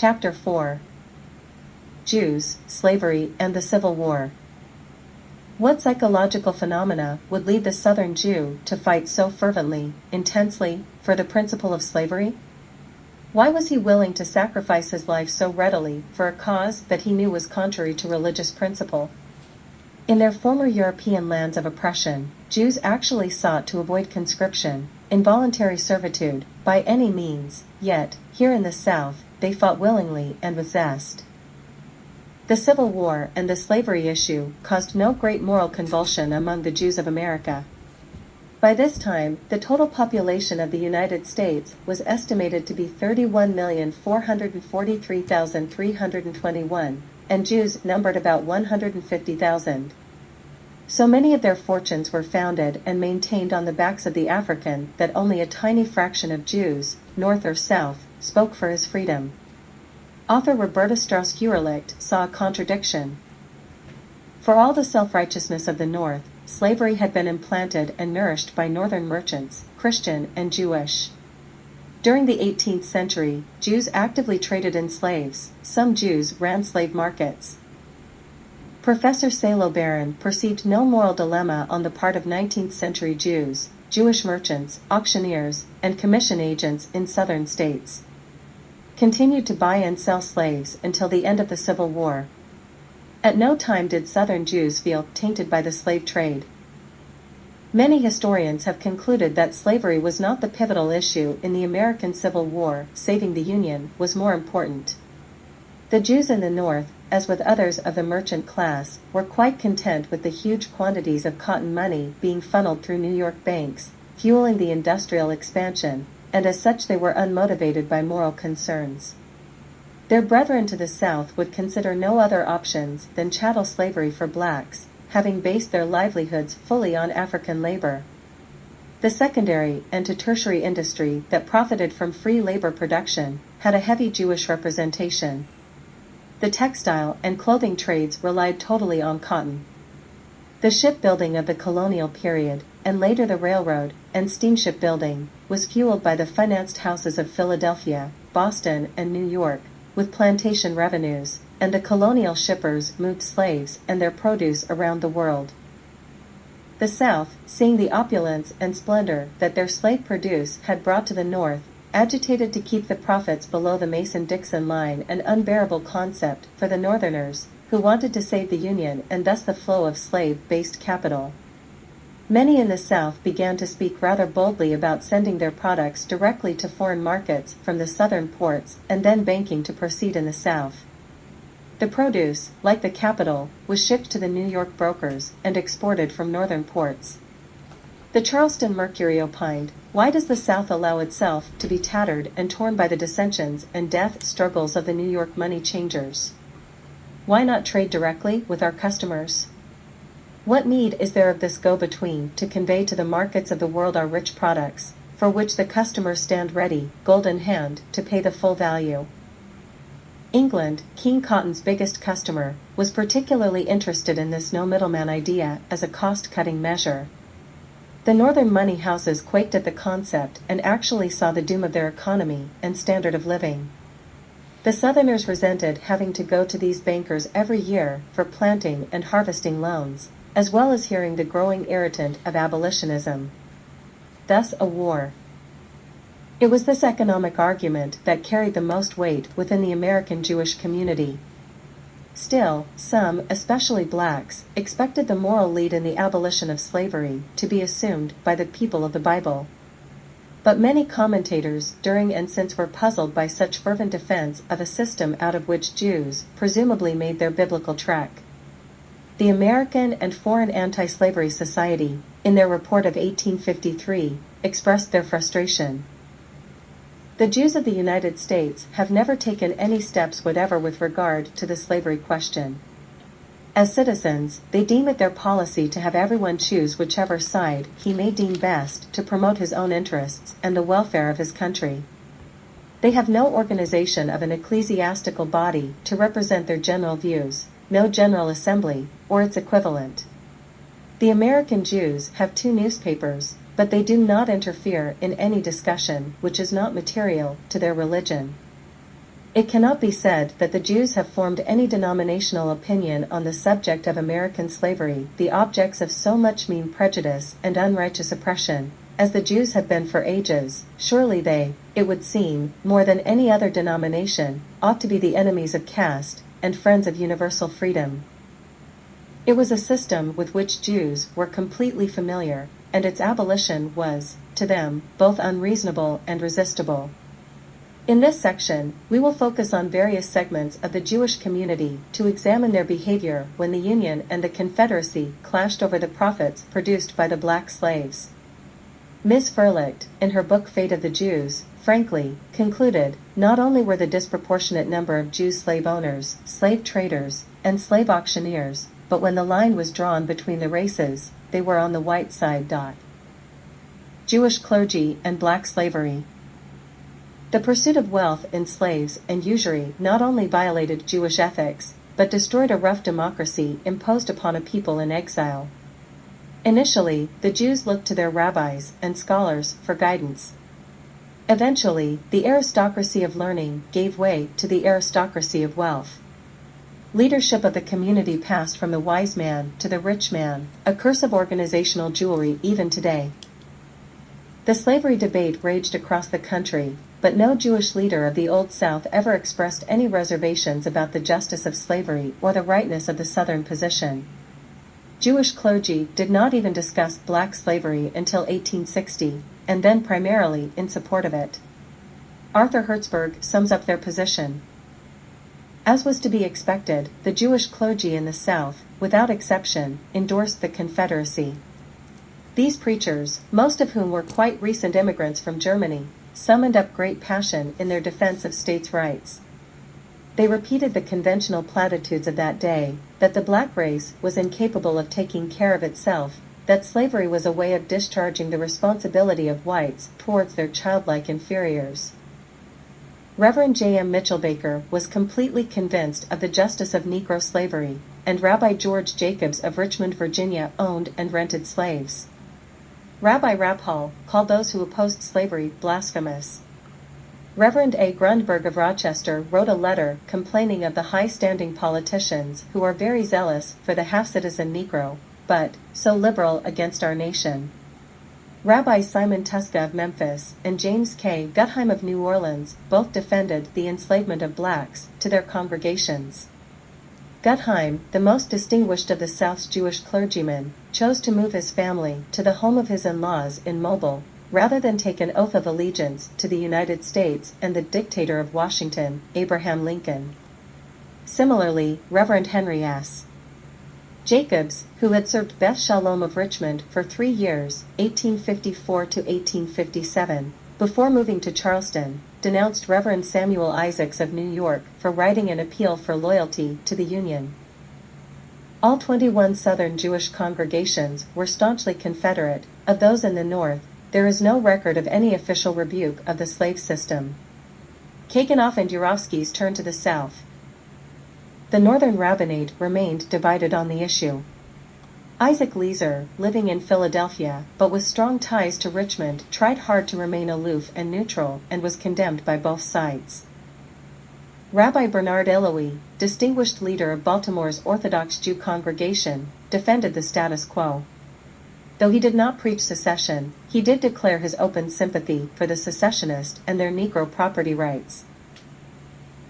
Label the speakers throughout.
Speaker 1: Chapter 4. Jews, Slavery, and the Civil War. What psychological phenomena would lead the Southern Jew to fight so fervently, intensely, for the principle of slavery? Why was he willing to sacrifice his life so readily for a cause that he knew was contrary to religious principle? In their former European lands of oppression, Jews actually sought to avoid conscription, involuntary servitude, by any means, yet, here in the South, they fought willingly and with zest. The Civil War and the slavery issue caused no great moral convulsion among the Jews of America. By this time, the total population of the United States was estimated to be 31,443,321, and Jews numbered about 150,000. So many of their fortunes were founded and maintained on the backs of the African that only a tiny fraction of Jews, North or South, spoke for his freedom. Author Roberta Strauss-Hurlicht saw a contradiction. For all the self-righteousness of the North, slavery had been implanted and nourished by Northern merchants, Christian and Jewish. During the 18th century, Jews actively traded in slaves. Some Jews ran slave markets. Professor Salo Baron perceived no moral dilemma on the part of 19th century Jews, Jewish merchants, auctioneers, and commission agents in southern states. Continued to buy and sell slaves until the end of the Civil War. At no time did Southern Jews feel tainted by the slave trade. Many historians have concluded that slavery was not the pivotal issue in the American Civil War. Saving the Union was more important. The Jews in the North, as with others of the merchant class, were quite content with the huge quantities of cotton money being funneled through New York banks, fueling the industrial expansion, and as such they were unmotivated by moral concerns. Their brethren to the South would consider no other options than chattel slavery for blacks, having based their livelihoods fully on African labor. The secondary and to tertiary industry that profited from free labor production had a heavy Jewish representation. The textile and clothing trades relied totally on cotton. The shipbuilding of the colonial period, and later the railroad and steamship building, was fueled by the financed houses of Philadelphia, Boston, and New York, with plantation revenues, and the colonial shippers moved slaves and their produce around the world. The South, seeing the opulence and splendor that their slave produce had brought to the North, agitated to keep the profits below the Mason-Dixon line, an unbearable concept for the Northerners, who wanted to save the Union and thus the flow of slave-based capital. Many in the South began to speak rather boldly about sending their products directly to foreign markets from the southern ports and then banking to proceed in the South. The produce, like the capital, was shipped to the New York brokers and exported from northern ports. The Charleston Mercury opined, "Why does the South allow itself to be tattered and torn by the dissensions and death struggles of the New York money changers? Why not trade directly with our customers? What need is there of this go-between to convey to the markets of the world our rich products, for which the customers stand ready, gold in hand, to pay the full value?" England, King Cotton's biggest customer, was particularly interested in this no-middleman idea as a cost-cutting measure. The northern money houses quaked at the concept and actually saw the doom of their economy and standard of living. The Southerners resented having to go to these bankers every year for planting and harvesting loans, as well as hearing the growing irritant of abolitionism. Thus a war. It was this economic argument that carried the most weight within the American Jewish community. Still, some, especially blacks, expected the moral lead in the abolition of slavery to be assumed by the people of the Bible. But many commentators during and since were puzzled by such fervent defense of a system out of which Jews presumably made their biblical trek. The American and Foreign Anti-Slavery Society, in their report of 1853, expressed their frustration. The Jews of the United States have never taken any steps whatever with regard to the slavery question. As citizens, they deem it their policy to have everyone choose whichever side he may deem best to promote his own interests and the welfare of his country. They have no organization of an ecclesiastical body to represent their general views, no General Assembly, or its equivalent. The American Jews have 2 newspapers, but they do not interfere in any discussion which is not material to their religion. It cannot be said that the Jews have formed any denominational opinion on the subject of American slavery, the objects of so much mean prejudice and unrighteous oppression, as the Jews have been for ages. Surely they, it would seem, more than any other denomination, ought to be the enemies of caste, and friends of universal freedom. It was a system with which Jews were completely familiar, and its abolition was, to them, both unreasonable and resistible. In this section, we will focus on various segments of the Jewish community to examine their behavior when the Union and the Confederacy clashed over the profits produced by the black slaves. Ms. Furlicht, in her book Fate of the Jews, frankly, concluded, not only were the disproportionate number of Jew slave owners, slave traders, and slave auctioneers, but when the line was drawn between the races, they were on the white side. Jewish clergy and black slavery. The pursuit of wealth in slaves and usury not only violated Jewish ethics, but destroyed a rough democracy imposed upon a people in exile. Initially, the Jews looked to their rabbis and scholars for guidance. Eventually, the aristocracy of learning gave way to the aristocracy of wealth. Leadership of the community passed from the wise man to the rich man, a curse of organizational Jewry even today. The slavery debate raged across the country, but no Jewish leader of the Old South ever expressed any reservations about the justice of slavery or the rightness of the Southern position. Jewish clergy did not even discuss black slavery until 1860, and then primarily in support of it. Arthur Hertzberg sums up their position. As was to be expected, the Jewish clergy in the South, without exception, endorsed the Confederacy. These preachers, most of whom were quite recent immigrants from Germany, summoned up great passion in their defense of states' rights. They repeated the conventional platitudes of that day, that the black race was incapable of taking care of itself, that slavery was a way of discharging the responsibility of whites towards their childlike inferiors. Reverend J. M. Mitchell-Baker was completely convinced of the justice of Negro slavery, and Rabbi George Jacobs of Richmond, Virginia owned and rented slaves. Rabbi Raphael called those who opposed slavery blasphemous. Reverend A. Grundberg of Rochester wrote a letter complaining of the high-standing politicians who are very zealous for the half-citizen Negro, but so liberal against our nation. Rabbi Simon Tuska of Memphis and James K. Gutheim of New Orleans both defended the enslavement of blacks to their congregations. Gutheim, the most distinguished of the South's Jewish clergymen, chose to move his family to the home of his in-laws in Mobile, rather than take an oath of allegiance to the United States and the dictator of Washington, Abraham Lincoln. Similarly, Reverend Henry S. Jacobs, who had served Beth Shalom of Richmond for 3 years, 1854 to 1857, before moving to Charleston, denounced Reverend Samuel Isaacs of New York for writing an appeal for loyalty to the Union. All 21 Southern Jewish congregations were staunchly Confederate. Of those in the North, there is no record of any official rebuke of the slave system. Kaganoff and Yurovsky's turned to the South. The Northern Rabbinate remained divided on the issue. Isaac Leeser, living in Philadelphia, but with strong ties to Richmond, tried hard to remain aloof and neutral and was condemned by both sides. Rabbi Bernard Illowy, distinguished leader of Baltimore's Orthodox Jew congregation, defended the status quo. Though he did not preach secession, he did declare his open sympathy for the secessionists and their Negro property rights.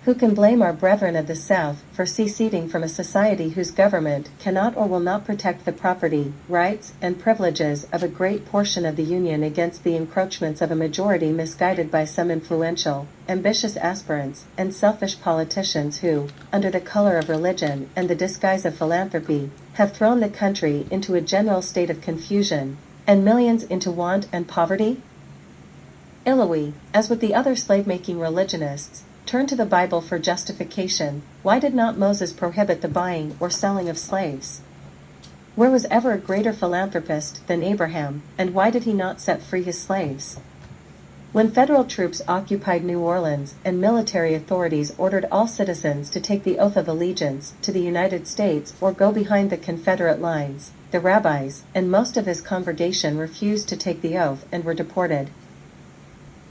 Speaker 1: Who can blame our brethren of the South for seceding from a society whose government cannot or will not protect the property, rights, and privileges of a great portion of the Union against the encroachments of a majority misguided by some influential, ambitious aspirants, and selfish politicians who, under the color of religion and the disguise of philanthropy, have thrown the country into a general state of confusion, and millions into want and poverty? Illowy, as with the other slave-making religionists, turned to the Bible for justification. Why did not Moses prohibit the buying or selling of slaves? Where was ever a greater philanthropist than Abraham, and why did he not set free his slaves? When federal troops occupied New Orleans and military authorities ordered all citizens to take the oath of allegiance to the United States or go behind the Confederate lines, the rabbis and most of his congregation refused to take the oath and were deported.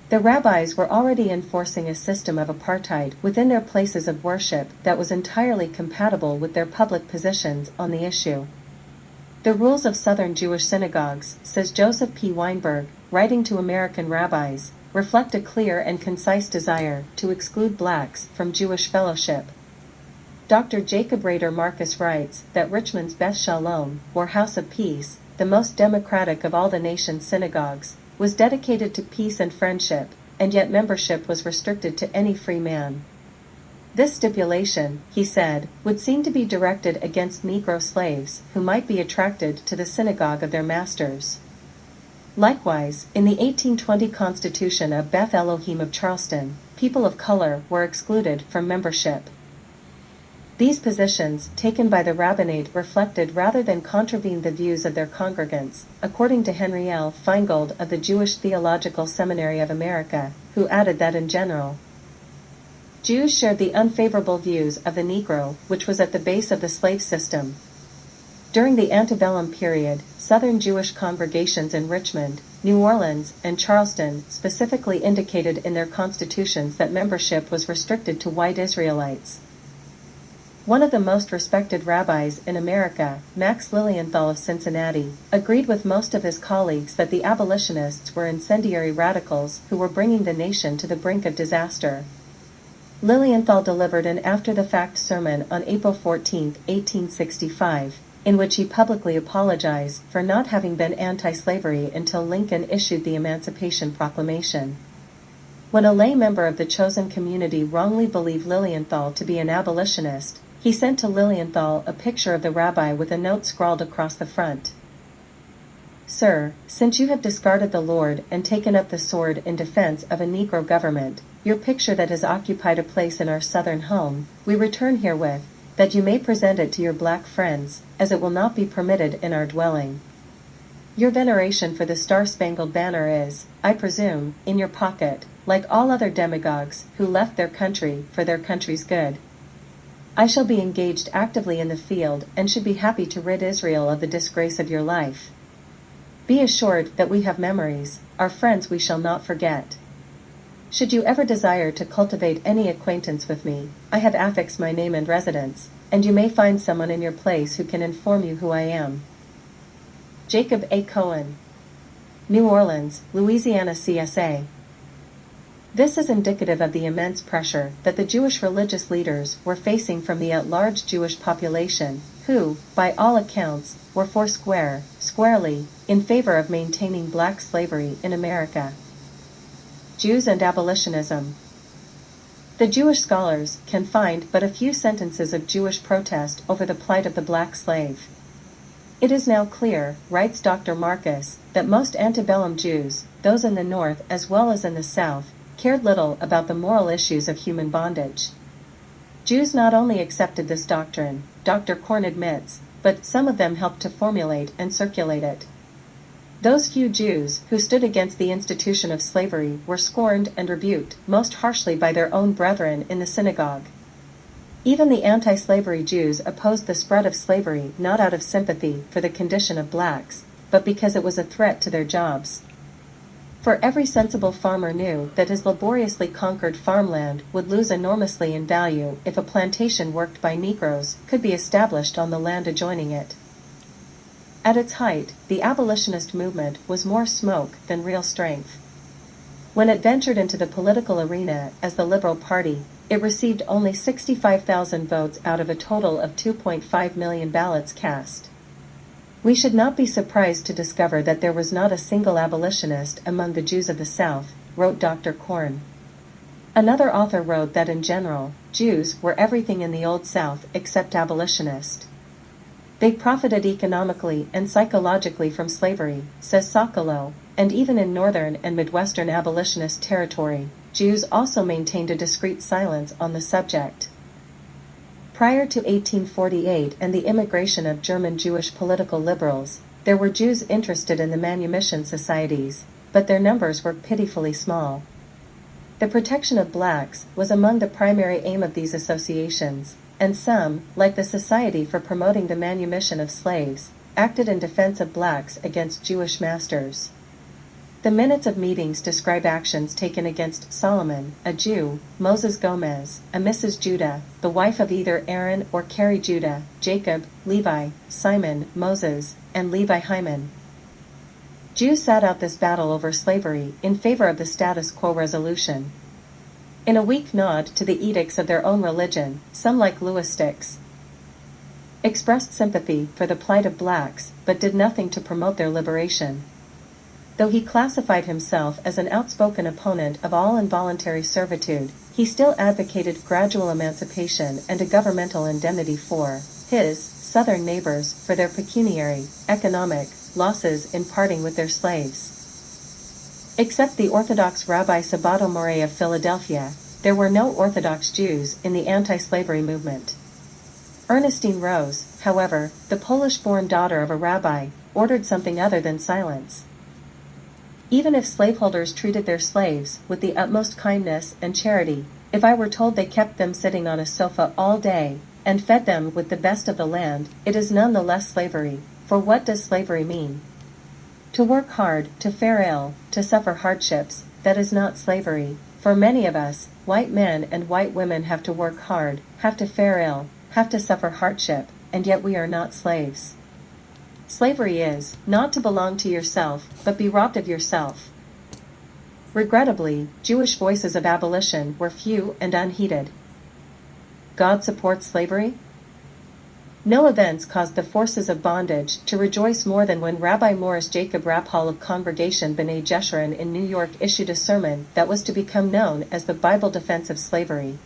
Speaker 1: The rabbis were already enforcing a system of apartheid within their places of worship that was entirely compatible with their public positions on the issue. The rules of Southern Jewish synagogues, says Joseph P. Weinberg, writing to American rabbis, reflect a clear and concise desire to exclude blacks from Jewish fellowship. Dr. Jacob Rader Marcus writes that Richmond's Beth Shalom, or House of Peace, the most democratic of all the nation's synagogues, was dedicated to peace and friendship, and yet membership was restricted to any free man. This stipulation, he said, would seem to be directed against Negro slaves who might be attracted to the synagogue of their masters. Likewise, in the 1820 Constitution of Beth Elohim of Charleston, people of color were excluded from membership. These positions, taken by the rabbinate, reflected rather than contravened the views of their congregants, according to Henry L. Feingold of the Jewish Theological Seminary of America, who added that in general, Jews shared the unfavorable views of the Negro, which was at the base of the slave system. During the antebellum period, Southern Jewish congregations in Richmond, New Orleans, and Charleston specifically indicated in their constitutions that membership was restricted to white Israelites. One of the most respected rabbis in America, Max Lilienthal of Cincinnati, agreed with most of his colleagues that the abolitionists were incendiary radicals who were bringing the nation to the brink of disaster. Lilienthal delivered an after-the-fact sermon on April 14, 1865, in which he publicly apologized for not having been anti-slavery until Lincoln issued the Emancipation Proclamation. When a lay member of the chosen community wrongly believed Lilienthal to be an abolitionist, he sent to Lilienthal a picture of the rabbi with a note scrawled across the front. Sir, since you have discarded the Lord and taken up the sword in defense of a Negro government, your picture that has occupied a place in our Southern home, we return herewith, that you may present it to your black friends, as it will not be permitted in our dwelling. Your veneration for the Star-Spangled Banner is, I presume, in your pocket, like all other demagogues who left their country for their country's good. I shall be engaged actively in the field and should be happy to rid Israel of the disgrace of your life. Be assured that we have memories, our friends we shall not forget. Should you ever desire to cultivate any acquaintance with me, I have affixed my name and residence, and you may find someone in your place who can inform you who I am. Jacob A. Cohen, New Orleans, Louisiana CSA. This is indicative of the immense pressure that the Jewish religious leaders were facing from the at-large Jewish population, who, by all accounts, were squarely, in favor of maintaining black slavery in America. Jews and abolitionism. The Jewish scholars can find but a few sentences of Jewish protest over the plight of the black slave. It is now clear, writes Dr. Marcus, that most antebellum Jews, those in the North as well as in the South, cared little about the moral issues of human bondage. Jews not only accepted this doctrine, Dr. Korn admits, but some of them helped to formulate and circulate it. Those few Jews who stood against the institution of slavery were scorned and rebuked most harshly by their own brethren in the synagogue. Even the anti-slavery Jews opposed the spread of slavery not out of sympathy for the condition of blacks, but because it was a threat to their jobs. For every sensible farmer knew that his laboriously conquered farmland would lose enormously in value if a plantation worked by Negroes could be established on the land adjoining it. At its height, the abolitionist movement was more smoke than real strength. When it ventured into the political arena as the Liberal Party, it received only 65,000 votes out of a total of 2.5 million ballots cast. We should not be surprised to discover that there was not a single abolitionist among the Jews of the South, wrote Dr. Korn. Another author wrote that in general, Jews were everything in the Old South except abolitionist. They profited economically and psychologically from slavery, says Sokolow, and even in northern and midwestern abolitionist territory, Jews also maintained a discreet silence on the subject. Prior to 1848 and the immigration of German Jewish political liberals, there were Jews interested in the manumission societies, but their numbers were pitifully small. The protection of blacks was among the primary aim of these associations, and some, like the Society for Promoting the Manumission of Slaves, acted in defense of blacks against Jewish masters. The minutes of meetings describe actions taken against Solomon, a Jew, Moses Gomez, a Mrs. Judah, the wife of either Aaron or Carrie Judah, Jacob, Levi, Simon, Moses, and Levi Hyman. Jews sat out this battle over slavery in favor of the status quo resolution. In a weak nod to the edicts of their own religion, some like Louis Stix expressed sympathy for the plight of blacks, but did nothing to promote their liberation. Though he classified himself as an outspoken opponent of all involuntary servitude, he still advocated gradual emancipation and a governmental indemnity for his Southern neighbors for their pecuniary, economic losses in parting with their slaves. Except the Orthodox Rabbi Sabato Mori of Philadelphia, there were no Orthodox Jews in the anti-slavery movement. Ernestine Rose, however, the Polish-born daughter of a rabbi, ordered something other than silence. Even if slaveholders treated their slaves with the utmost kindness and charity, if I were told they kept them sitting on a sofa all day, and fed them with the best of the land, it is none the less slavery, for what does slavery mean? To work hard, to fare ill, to suffer hardships, that is not slavery. For many of us, white men and white women have to work hard, have to fare ill, have to suffer hardship, and yet we are not slaves. Slavery is not to belong to yourself, but be robbed of yourself. Regrettably, Jewish voices of abolition were few and unheeded. God supports slavery? No events caused the forces of bondage to rejoice more than when Rabbi Morris Jacob Raphall of Congregation B'nai Jeshurun in New York issued a sermon that was to become known as the Bible Defense of Slavery.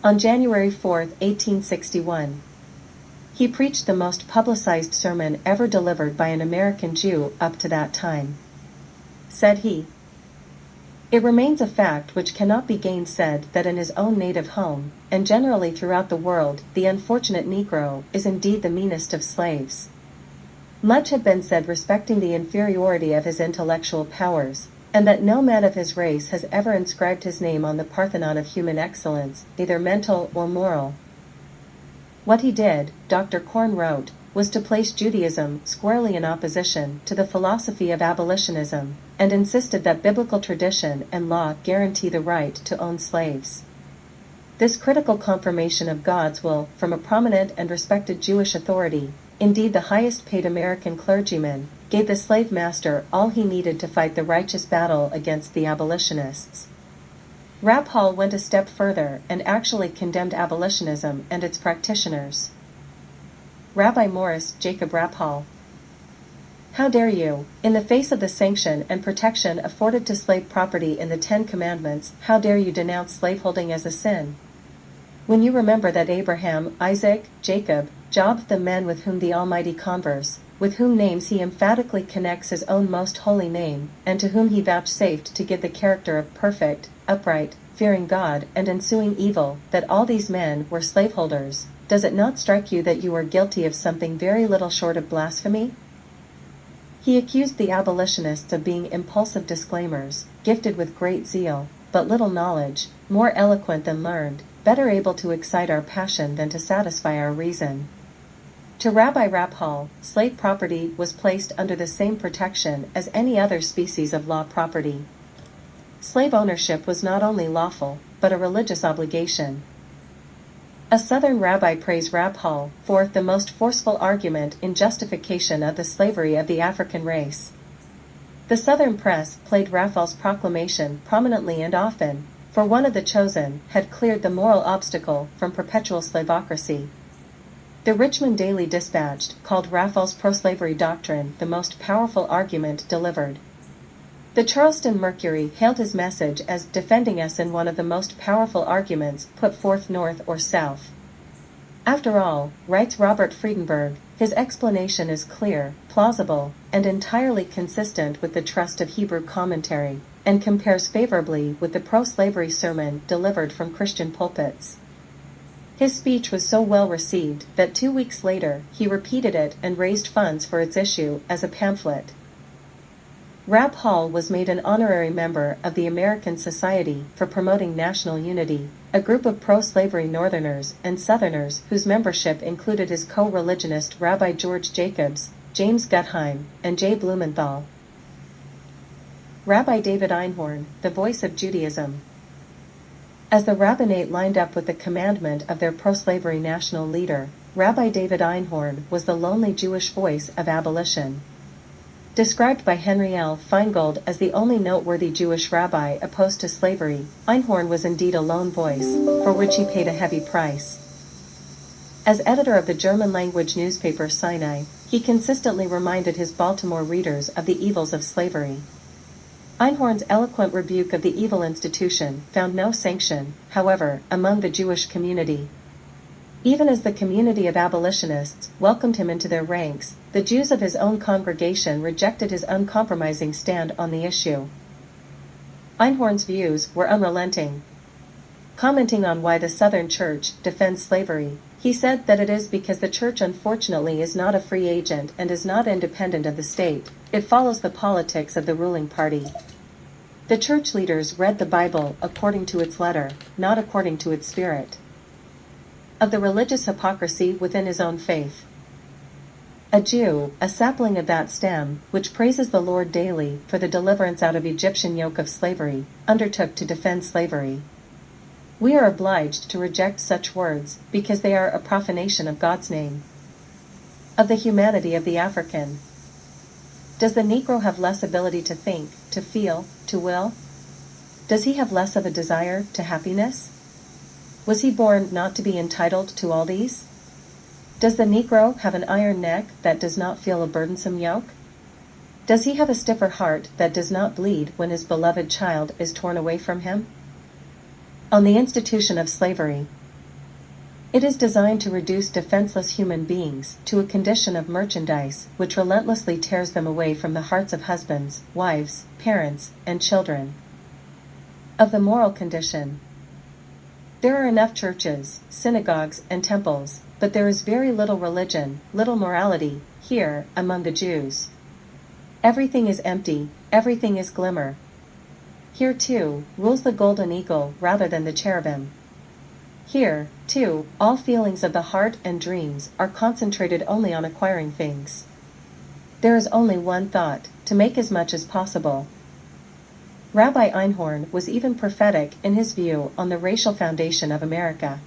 Speaker 1: On January 4, 1861, he preached the most publicized sermon ever delivered by an American Jew up to that time. Said he, "It remains a fact which cannot be gainsaid that in his own native home, and generally throughout the world, the unfortunate Negro is indeed the meanest of slaves. Much had been said respecting the inferiority of his intellectual powers, and that no man of his race has ever inscribed his name on the Parthenon of human excellence, either mental or moral. What he did," Dr. Korn wrote, "was to place Judaism squarely in opposition to the philosophy of abolitionism, and insisted that biblical tradition and law guarantee the right to own slaves. This critical confirmation of God's will from a prominent and respected Jewish authority, indeed the highest paid American clergyman, gave the slave master all he needed to fight the righteous battle against the abolitionists." Raphall went a step further and actually condemned abolitionism and its practitioners. Rabbi Morris Jacob Raphall: "How dare you, in the face of the sanction and protection afforded to slave property in the Ten Commandments, how dare you denounce slaveholding as a sin? When you remember that Abraham, Isaac, Jacob, Job, the men with whom the Almighty converse, with whom names he emphatically connects his own most holy name, and to whom he vouchsafed to give the character of perfect, upright, fearing God and ensuing evil, that all these men were slaveholders, does it not strike you that you are guilty of something very little short of blasphemy?" He accused the abolitionists of being impulsive disclaimers, gifted with great zeal, but little knowledge, more eloquent than learned, better able to excite our passion than to satisfy our reason. To Rabbi Raphall, slave property was placed under the same protection as any other species of law property. Slave ownership was not only lawful, but a religious obligation. A Southern rabbi praised Raphall for the most forceful argument in justification of the slavery of the African race. The Southern press played Raphall's proclamation prominently and often, for one of the chosen had cleared the moral obstacle from perpetual slavocracy. The Richmond Daily Dispatch called Raphall's pro-slavery doctrine the most powerful argument delivered. The Charleston Mercury hailed his message as defending us in one of the most powerful arguments put forth North or South. After all, writes Robert Friedenberg, his explanation is clear, plausible, and entirely consistent with the trust of Hebrew commentary, and compares favorably with the pro-slavery sermon delivered from Christian pulpits. His speech was so well received that 2 weeks later he repeated it and raised funds for its issue as a pamphlet. Raphall was made an honorary member of the American Society for Promoting National Unity, a group of pro-slavery Northerners and Southerners whose membership included his co-religionist Rabbi George Jacobs, James Guttheim, and J. Blumenthal. Rabbi David Einhorn, the voice of Judaism. As the rabbinate lined up with the commandment of their pro-slavery national leader, Rabbi David Einhorn was the lonely Jewish voice of abolition. Described by Henry L. Feingold as the only noteworthy Jewish rabbi opposed to slavery, Einhorn was indeed a lone voice, for which he paid a heavy price. As editor of the German-language newspaper Sinai, he consistently reminded his Baltimore readers of the evils of slavery. Einhorn's eloquent rebuke of the evil institution found no sanction, however, among the Jewish community. Even as the community of abolitionists welcomed him into their ranks, the Jews of his own congregation rejected his uncompromising stand on the issue. Einhorn's views were unrelenting. Commenting on why the Southern Church defends slavery, he said that it is because the Church unfortunately is not a free agent and is not independent of the state, it follows the politics of the ruling party. The church leaders read the Bible according to its letter, not according to its spirit. Of the religious hypocrisy within his own faith. A Jew, a sapling of that stem, which praises the Lord daily for the deliverance out of Egyptian yoke of slavery, undertook to defend slavery. We are obliged to reject such words, because they are a profanation of God's name. Of the humanity of the African. Does the Negro have less ability to think, to feel, to will? Does he have less of a desire to happiness? Was he born not to be entitled to all these? Does the Negro have an iron neck that does not feel a burdensome yoke? Does he have a stiffer heart that does not bleed when his beloved child is torn away from him? On the institution of slavery. It is designed to reduce defenseless human beings to a condition of merchandise which relentlessly tears them away from the hearts of husbands, wives, parents, and children. Of the moral condition. There are enough churches, synagogues, and temples, but there is very little religion, little morality, here, among the Jews. Everything is empty, everything is glimmer. Here, too, rules the golden eagle rather than the cherubim. Here, too, all feelings of the heart and dreams are concentrated only on acquiring things. There is only one thought, to make as much as possible. Rabbi Einhorn was even prophetic in his view on the racial foundation of America.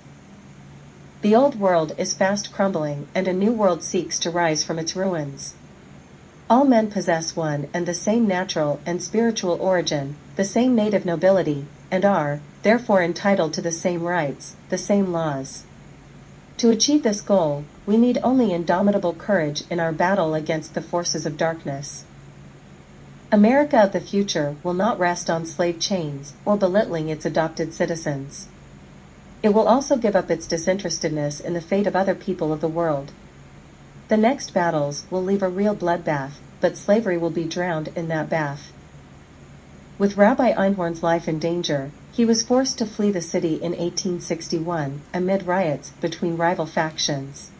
Speaker 1: The old world is fast crumbling and a new world seeks to rise from its ruins. All men possess one and the same natural and spiritual origin, the same native nobility, and are, therefore, entitled to the same rights, the same laws. To achieve this goal, we need only indomitable courage in our battle against the forces of darkness. America of the future will not rest on slave chains or belittling its adopted citizens. It will also give up its disinterestedness in the fate of other people of the world. The next battles will leave a real bloodbath, but slavery will be drowned in that bath. With Rabbi Einhorn's life in danger, he was forced to flee the city in 1861 amid riots between rival factions.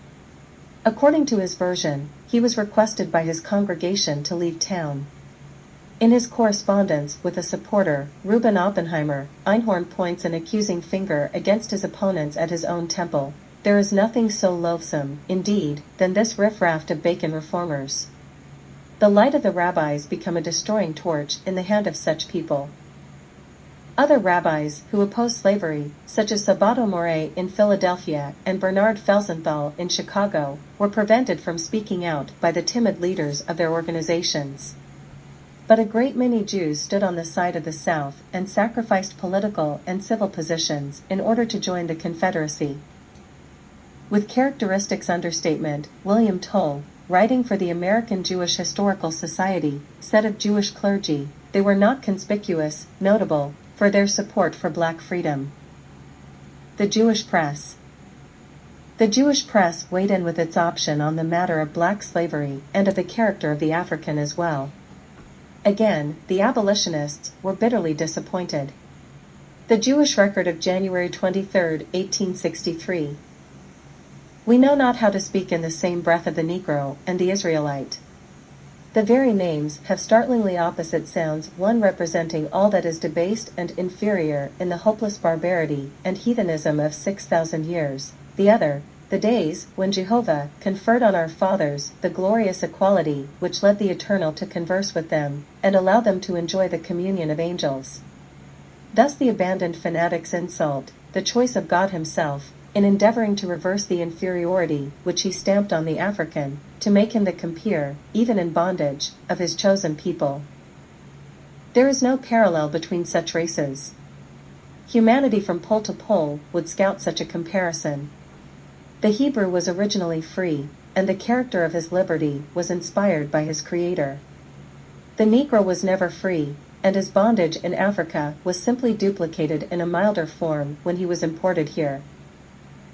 Speaker 1: According to his version, he was requested by his congregation to leave town. In his correspondence with a supporter, Reuben Oppenheimer, Einhorn points an accusing finger against his opponents at his own temple. There is nothing so loathsome, indeed, than this riffraff of bacon reformers. The light of the rabbis become a destroying torch in the hand of such people. Other rabbis who oppose slavery, such as Sabato Moret in Philadelphia and Bernard Felsenthal in Chicago, were prevented from speaking out by the timid leaders of their organizations. But a great many Jews stood on the side of the South and sacrificed political and civil positions in order to join the Confederacy. With characteristics understatement, William Toll, writing for the American Jewish Historical Society, said of Jewish clergy, they were not conspicuous, notable, for their support for black freedom. The Jewish press. The Jewish press weighed in with its option on the matter of black slavery and of the character of the African as well. Again, the abolitionists were bitterly disappointed. The Jewish Record of January 23, 1863. We know not how to speak in the same breath of the Negro and the Israelite. The very names have startlingly opposite sounds, one representing all that is debased and inferior in the hopeless barbarity and heathenism of 6,000 years, the other, the days when Jehovah conferred on our fathers the glorious equality which led the Eternal to converse with them, and allow them to enjoy the communion of angels. Thus the abandoned fanatics insult the choice of God himself, in endeavoring to reverse the inferiority which he stamped on the African, to make him the compeer, even in bondage, of his chosen people. There is no parallel between such races. Humanity from pole to pole would scout such a comparison. The Hebrew was originally free, and the character of his liberty was inspired by his Creator. The Negro was never free, and his bondage in Africa was simply duplicated in a milder form when he was imported here.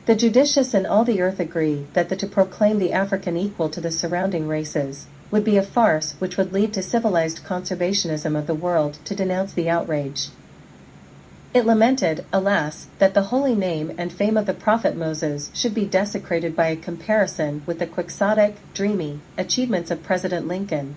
Speaker 1: The judicious in all the earth agree that to proclaim the African equal to the surrounding races would be a farce which would lead to civilized conservationism of the world to denounce the outrage. It lamented, alas, that the holy name and fame of the prophet Moses should be desecrated by a comparison with the quixotic, dreamy achievements of President Lincoln.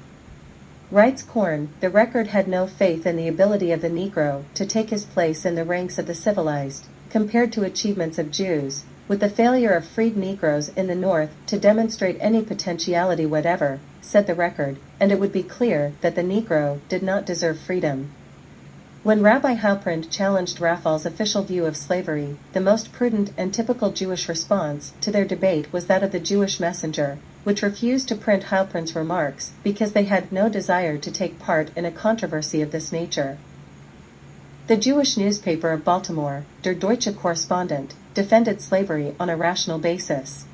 Speaker 1: Writes Korn, the record had no faith in the ability of the Negro to take his place in the ranks of the civilized, compared to achievements of Jews, with the failure of freed Negroes in the North to demonstrate any potentiality whatever, said the record, and it would be clear that the Negro did not deserve freedom. When Rabbi Halpern challenged Raphael's official view of slavery, the most prudent and typical Jewish response to their debate was that of the Jewish Messenger, which refused to print Halpern's remarks because they had no desire to take part in a controversy of this nature. The Jewish newspaper of Baltimore, Der Deutsche Correspondent, defended slavery on a rational basis.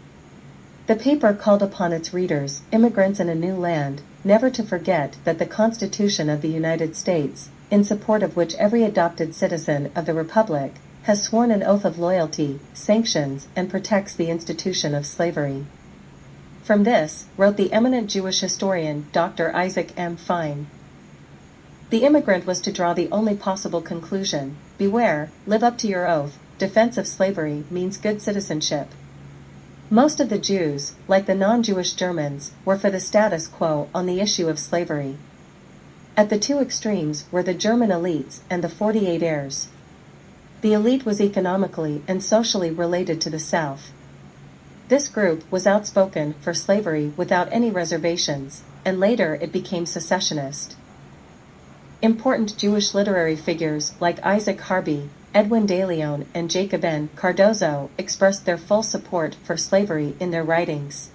Speaker 1: The paper called upon its readers, immigrants in a new land, never to forget that the Constitution of the United States, in support of which every adopted citizen of the Republic has sworn an oath of loyalty, sanctions and protects the institution of slavery. From this, wrote the eminent Jewish historian Dr. Isaac M. Fine. The immigrant was to draw the only possible conclusion: beware, live up to your oath, defense of slavery means good citizenship. Most of the Jews, like the non-Jewish Germans, were for the status quo on the issue of slavery. At the two extremes were the German elites and the 48 heirs. The elite was economically and socially related to the South. This group was outspoken for slavery without any reservations, and later it became secessionist. Important Jewish literary figures like Isaac Harvey, Edwin de Leon and Jacob N. Cardozo expressed their full support for slavery in their writings.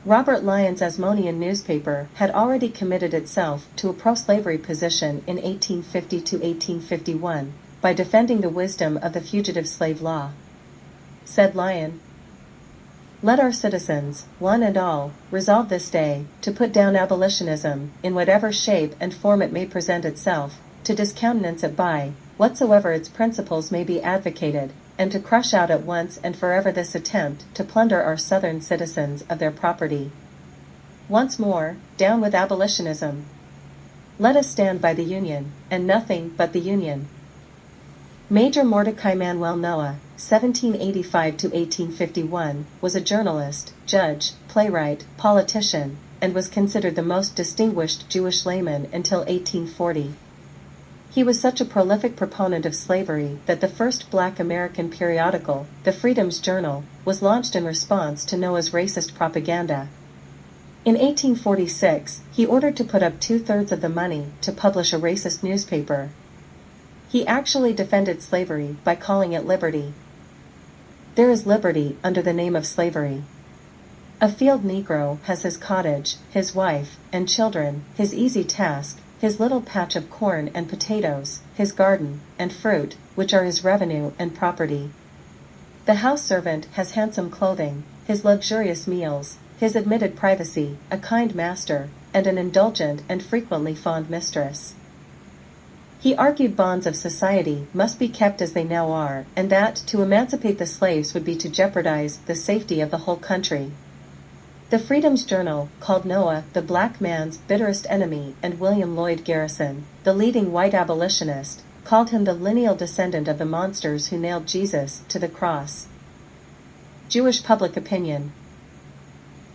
Speaker 1: Robert Lyon's Asmonean newspaper had already committed itself to a pro-slavery position in 1850 to 1851 by defending the wisdom of the fugitive slave law. Said Lyon, "Let our citizens, one and all, resolve this day to put down abolitionism in whatever shape and form it may present itself, to discountenance it by whatsoever its principles may be advocated, and to crush out at once and forever this attempt to plunder our Southern citizens of their property. Once more, down with abolitionism. Let us stand by the Union, and nothing but the Union." Major Mordecai Manuel Noah, 1785 to 1851, was a journalist, judge, playwright, politician, and was considered the most distinguished Jewish layman until 1840. He was such a prolific proponent of slavery that the first black American periodical, the Freedom's Journal, was launched in response to Noah's racist propaganda. In 1846, he ordered to put up 2/3 of the money to publish a racist newspaper. He actually defended slavery by calling it liberty. There is liberty under the name of slavery. A field Negro has his cottage, his wife and children, his easy task, his little patch of corn and potatoes, his garden and fruit, which are his revenue and property. The house servant has handsome clothing, his luxurious meals, his admitted privacy, a kind master, and an indulgent and frequently fond mistress. He argued bonds of society must be kept as they now are, and that to emancipate the slaves would be to jeopardize the safety of the whole country. The Freedom's Journal called Noah the black man's bitterest enemy, and William Lloyd Garrison, the leading white abolitionist, called him the lineal descendant of the monsters who nailed Jesus to the cross. Jewish public opinion.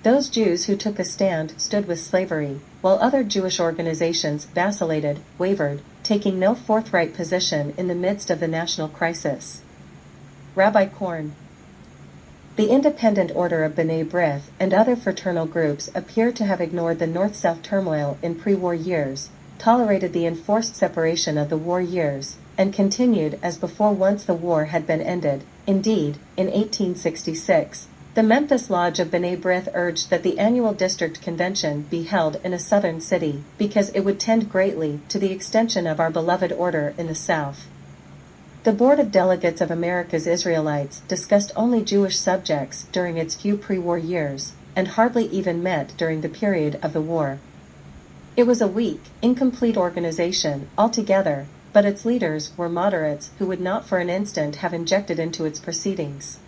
Speaker 1: Those Jews who took a stand stood with slavery, while other Jewish organizations vacillated, wavered, taking no forthright position in the midst of the national crisis. Rabbi Korn. The Independent Order of B'nai B'rith and other fraternal groups appear to have ignored the North-South turmoil in pre-war years, tolerated the enforced separation of the war years, and continued as before once the war had been ended. Indeed, in 1866, the Memphis Lodge of B'nai B'rith urged that the annual district convention be held in a southern city, because it would tend greatly to the extension of our beloved order in the South. The Board of Delegates of America's Israelites discussed only Jewish subjects during its few pre-war years, and hardly even met during the period of the war. It was a weak, incomplete organization altogether, but its leaders were moderates who would not for an instant have injected into its proceedings.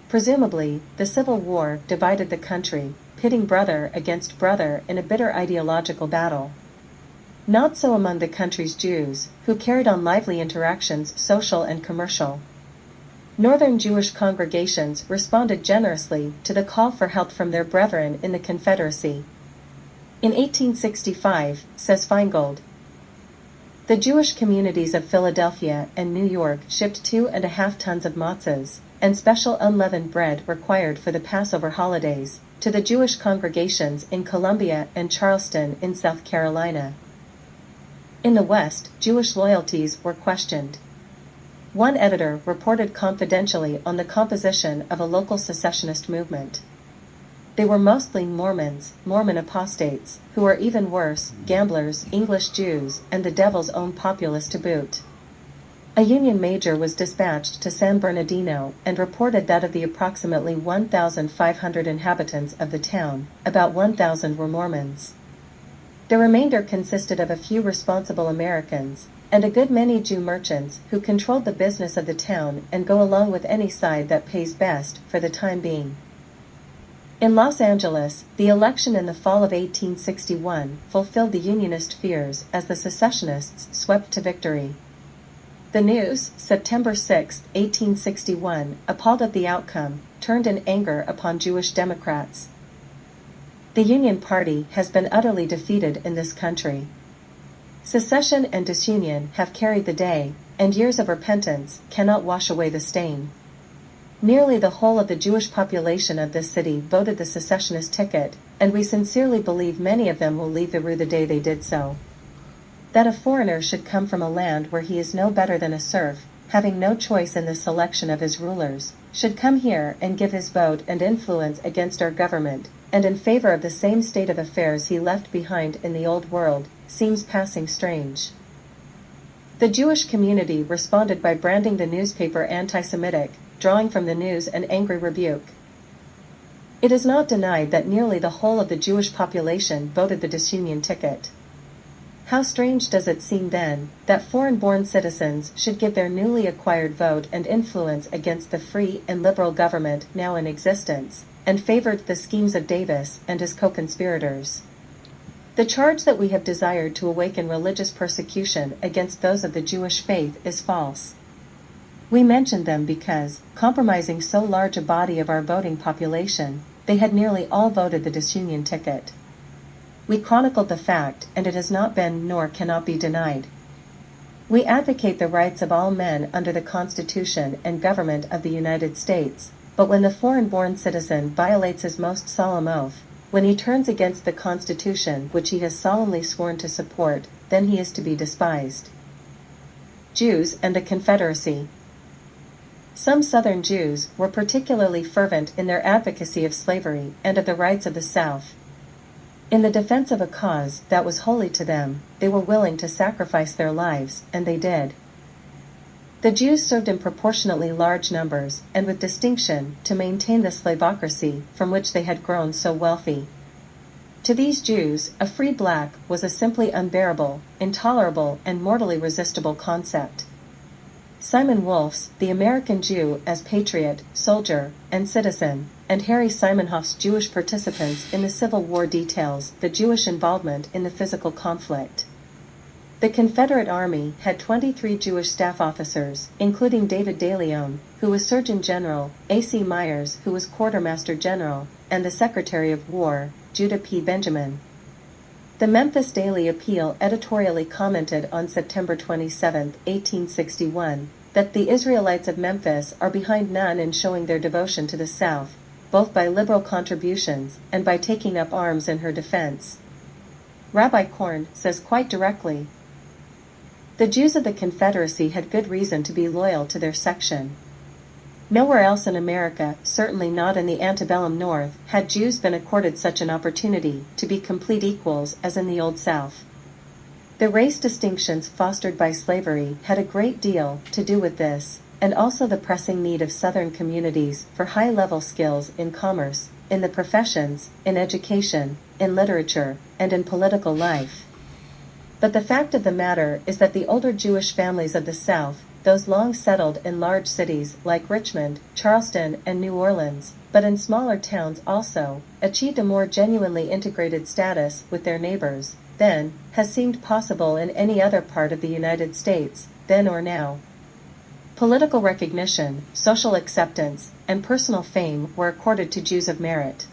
Speaker 1: Presumably, the Civil War divided the country, pitting brother against brother in a bitter ideological battle. Not so among the country's Jews, who carried on lively interactions, social and commercial. Northern Jewish congregations responded generously to the call for help from their brethren in the Confederacy. In 1865, says Feingold, the Jewish communities of Philadelphia and New York shipped 2.5 tons of matzahs, and special unleavened bread required for the Passover holidays, to the Jewish congregations in Columbia and Charleston in South Carolina. In the West, Jewish loyalties were questioned. One editor reported confidentially on the composition of a local secessionist movement. They were mostly Mormons, Mormon apostates, who were even worse, gamblers, English Jews, and the devil's own populace to boot. A Union major was dispatched to San Bernardino and reported that of the approximately 1,500 inhabitants of the town, about 1,000 were Mormons. The remainder consisted of a few responsible Americans, and a good many Jew merchants who controlled the business of the town and go along with any side that pays best for the time being. In Los Angeles, the election in the fall of 1861 fulfilled the Unionist fears as the secessionists swept to victory. The News, September 6, 1861, appalled at the outcome, turned in anger upon Jewish Democrats. The Union Party has been utterly defeated in this country. Secession and disunion have carried the day, and years of repentance cannot wash away the stain. Nearly the whole of the Jewish population of this city voted the secessionist ticket, and we sincerely believe many of them will leave the rue the day they did so. That a foreigner should come from a land where he is no better than a serf, having no choice in the selection of his rulers, should come here and give his vote and influence against our government, and in favor of the same state of affairs he left behind in the old world, seems passing strange. The Jewish community responded by branding the newspaper anti-Semitic, drawing from the news an angry rebuke. It is not denied that nearly the whole of the Jewish population voted the disunion ticket. How strange does it seem then, that foreign-born citizens should give their newly acquired vote and influence against the free and liberal government now in existence, and favored the schemes of Davis and his co-conspirators. The charge that we have desired to awaken religious persecution against those of the Jewish faith is false. We mentioned them because, compromising so large a body of our voting population, they had nearly all voted the disunion ticket. We chronicled the fact, and it has not been nor cannot be denied. We advocate the rights of all men under the Constitution and government of the United States, but when the foreign-born citizen violates his most solemn oath, when he turns against the Constitution which he has solemnly sworn to support, then he is to be despised. Jews and the Confederacy. Some Southern Jews were particularly fervent in their advocacy of slavery and of the rights of the South. In the defense of a cause that was holy to them, they were willing to sacrifice their lives, and they did. The Jews served in proportionately large numbers, and with distinction, to maintain the slavocracy from which they had grown so wealthy. To these Jews, a free black was a simply unbearable, intolerable, and mortally resistible concept. Simon Wolfe's The American Jew as Patriot, Soldier, and Citizen, and Harry Simonhoff's Jewish participants in the Civil War details the Jewish involvement in the physical conflict. The Confederate Army had 23 Jewish staff officers, including David De Leon, who was Surgeon General, A.C. Myers, who was Quartermaster General, and the Secretary of War, Judah P. Benjamin. The Memphis Daily Appeal editorially commented on September 27, 1861, that the Israelites of Memphis are behind none in showing their devotion to the South, both by liberal contributions and by taking up arms in her defense. Rabbi Korn says quite directly, the Jews of the Confederacy had good reason to be loyal to their section. Nowhere else in America, certainly not in the antebellum North, had Jews been accorded such an opportunity to be complete equals as in the Old South. The race distinctions fostered by slavery had a great deal to do with this, and also the pressing need of Southern communities for high-level skills in commerce, in the professions, in education, in literature, and in political life. But the fact of the matter is that the older Jewish families of the South, those long settled in large cities like Richmond, Charleston, and New Orleans, but in smaller towns also, achieved a more genuinely integrated status with their neighbors than has seemed possible in any other part of the United States, then or now. Political recognition, social acceptance, and personal fame were accorded to Jews of merit.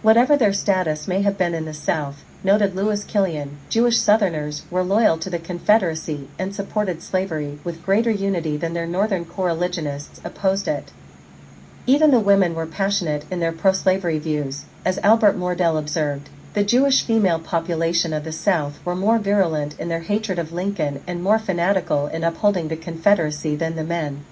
Speaker 1: Whatever their status may have been in the South, noted Louis Killian, Jewish Southerners were loyal to the Confederacy and supported slavery with greater unity than their Northern co-religionists opposed it. Even the women were passionate in their pro-slavery views, as Albert Mordell observed. The Jewish female population of the South were more virulent in their hatred of Lincoln and more fanatical in upholding the Confederacy than the men.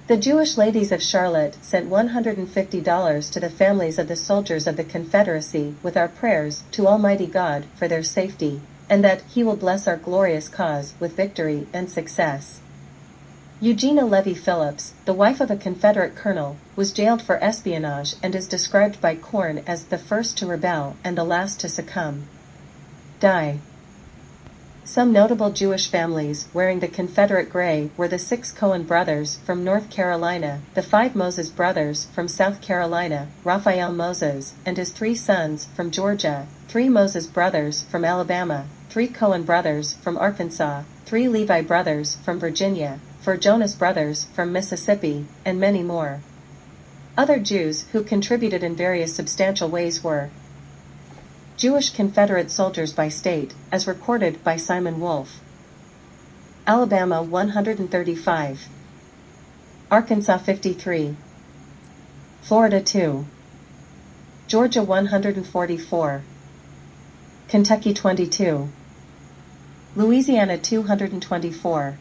Speaker 1: The Jewish ladies of Charlotte sent $150 to the families of the soldiers of the Confederacy with our prayers to Almighty God for their safety, and that He will bless our glorious cause with victory and success. Eugenia Levy Phillips, the wife of a Confederate colonel, was jailed for espionage and is described by Korn as the first to rebel and the last to succumb. Die. Some notable Jewish families wearing the Confederate gray were the 6 Cohen brothers from North Carolina, the 5 Moses brothers from South Carolina, Raphael Moses and his 3 sons from Georgia, 3 Moses brothers from Alabama, 3 Cohen brothers from Arkansas, 3 Levi brothers from Virginia, 4 Jonas brothers from Mississippi, and many more. Other Jews who contributed in various substantial ways were Jewish Confederate soldiers by state, as recorded by Simon Wolf. Alabama 135. Arkansas 53. Florida 2. Georgia 144. Kentucky 22. Louisiana 224.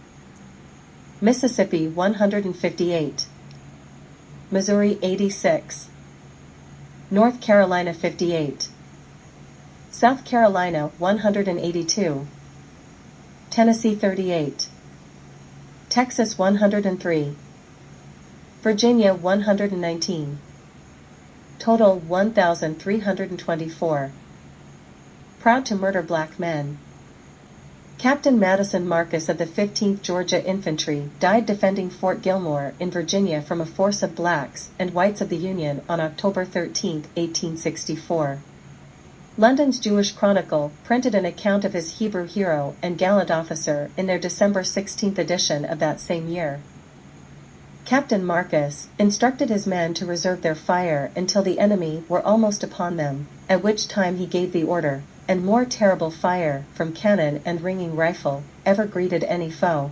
Speaker 1: Mississippi 158. Missouri 86. North Carolina 58. South Carolina 182. Tennessee 38. Texas 103. Virginia 119. Total 1,324. Proud to murder black men. Captain Madison Marcus of the 15th Georgia Infantry died defending Fort Gilmore in Virginia from a force of blacks and whites of the Union on October 13, 1864. London's Jewish Chronicle printed an account of his Hebrew hero and gallant officer in their December 16 edition of that same year. Captain Marcus instructed his men to reserve their fire until the enemy were almost upon them, at which time he gave the order, and more terrible fire from cannon and ringing rifle ever greeted any foe.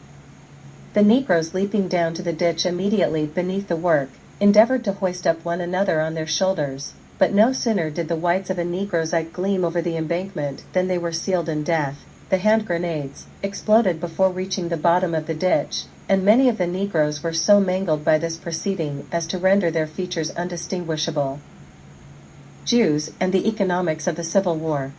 Speaker 1: The Negroes leaping down to the ditch immediately beneath the work, endeavored to hoist up one another on their shoulders, but no sooner did the whites of a Negro's eye gleam over the embankment than they were sealed in death. The hand grenades exploded before reaching the bottom of the ditch, and many of the Negroes were so mangled by this proceeding as to render their features undistinguishable. Jews and the economics of the Civil War.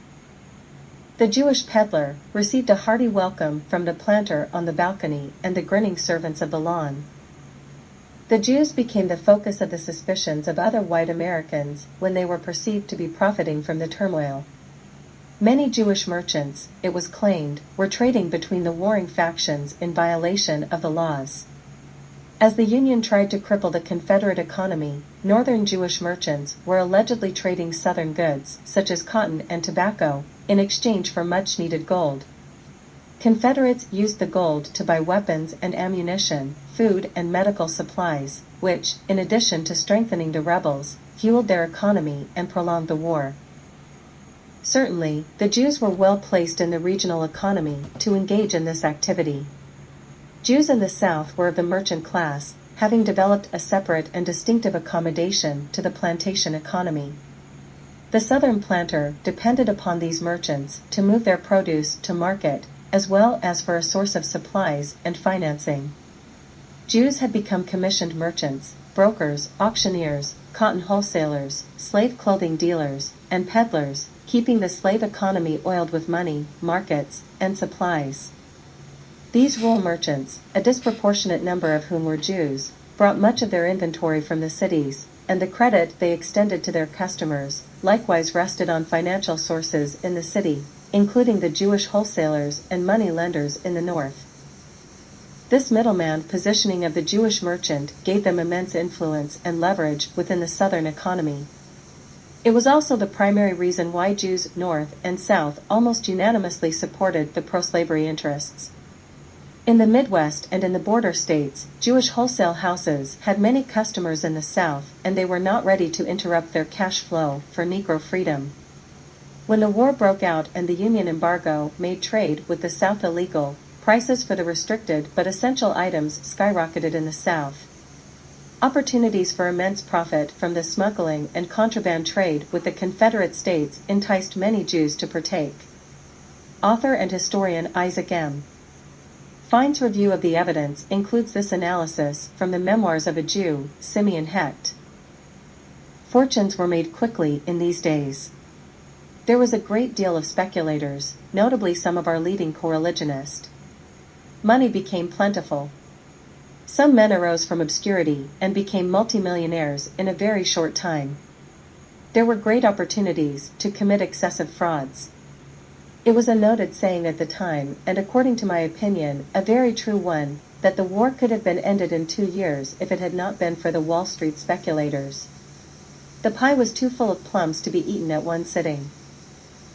Speaker 1: The Jewish peddler received a hearty welcome from the planter on the balcony and the grinning servants of the lawn. The Jews became the focus of the suspicions of other white Americans when they were perceived to be profiting from the turmoil. Many Jewish merchants, it was claimed, were trading between the warring factions in violation of the laws. As the Union tried to cripple the Confederate economy, Northern Jewish merchants were allegedly trading Southern goods, such as cotton and tobacco, in exchange for much-needed gold. Confederates used the gold to buy weapons and ammunition, food and medical supplies, which, in addition to strengthening the rebels, fueled their economy and prolonged the war. Certainly, the Jews were well placed in the regional economy to engage in this activity. Jews in the South were of the merchant class, having developed a separate and distinctive accommodation to the plantation economy. The Southern planter depended upon these merchants to move their produce to market, as well as for a source of supplies and financing. Jews had become commissioned merchants, brokers, auctioneers, cotton wholesalers, slave clothing dealers, and peddlers, keeping the slave economy oiled with money, markets, and supplies. These rural merchants, a disproportionate number of whom were Jews, brought much of their inventory from the cities, and the credit they extended to their customers likewise rested on financial sources in the city, including the Jewish wholesalers and money lenders in the north. This middleman positioning of the Jewish merchant gave them immense influence and leverage within the Southern economy. It was also the primary reason why Jews north and south almost unanimously supported the pro-slavery interests. In the Midwest and in the border states, Jewish wholesale houses had many customers in the South, and they were not ready to interrupt their cash flow for Negro freedom. When the war broke out and the Union embargo made trade with the South illegal, prices for the restricted but essential items skyrocketed in the South. Opportunities for immense profit from the smuggling and contraband trade with the Confederate States enticed many Jews to partake. Author and historian Isaac M. Fine's review of the evidence includes this analysis from the memoirs of a Jew, Simeon Hecht. Fortunes were made quickly in these days. There was a great deal of speculators, notably some of our leading coreligionists. Money became plentiful. Some men arose from obscurity and became multimillionaires in a very short time. There were great opportunities to commit excessive frauds. It was a noted saying at the time, and according to my opinion, a very true one, that the war could have been ended in 2 years if it had not been for the Wall Street speculators. The pie was too full of plums to be eaten at one sitting.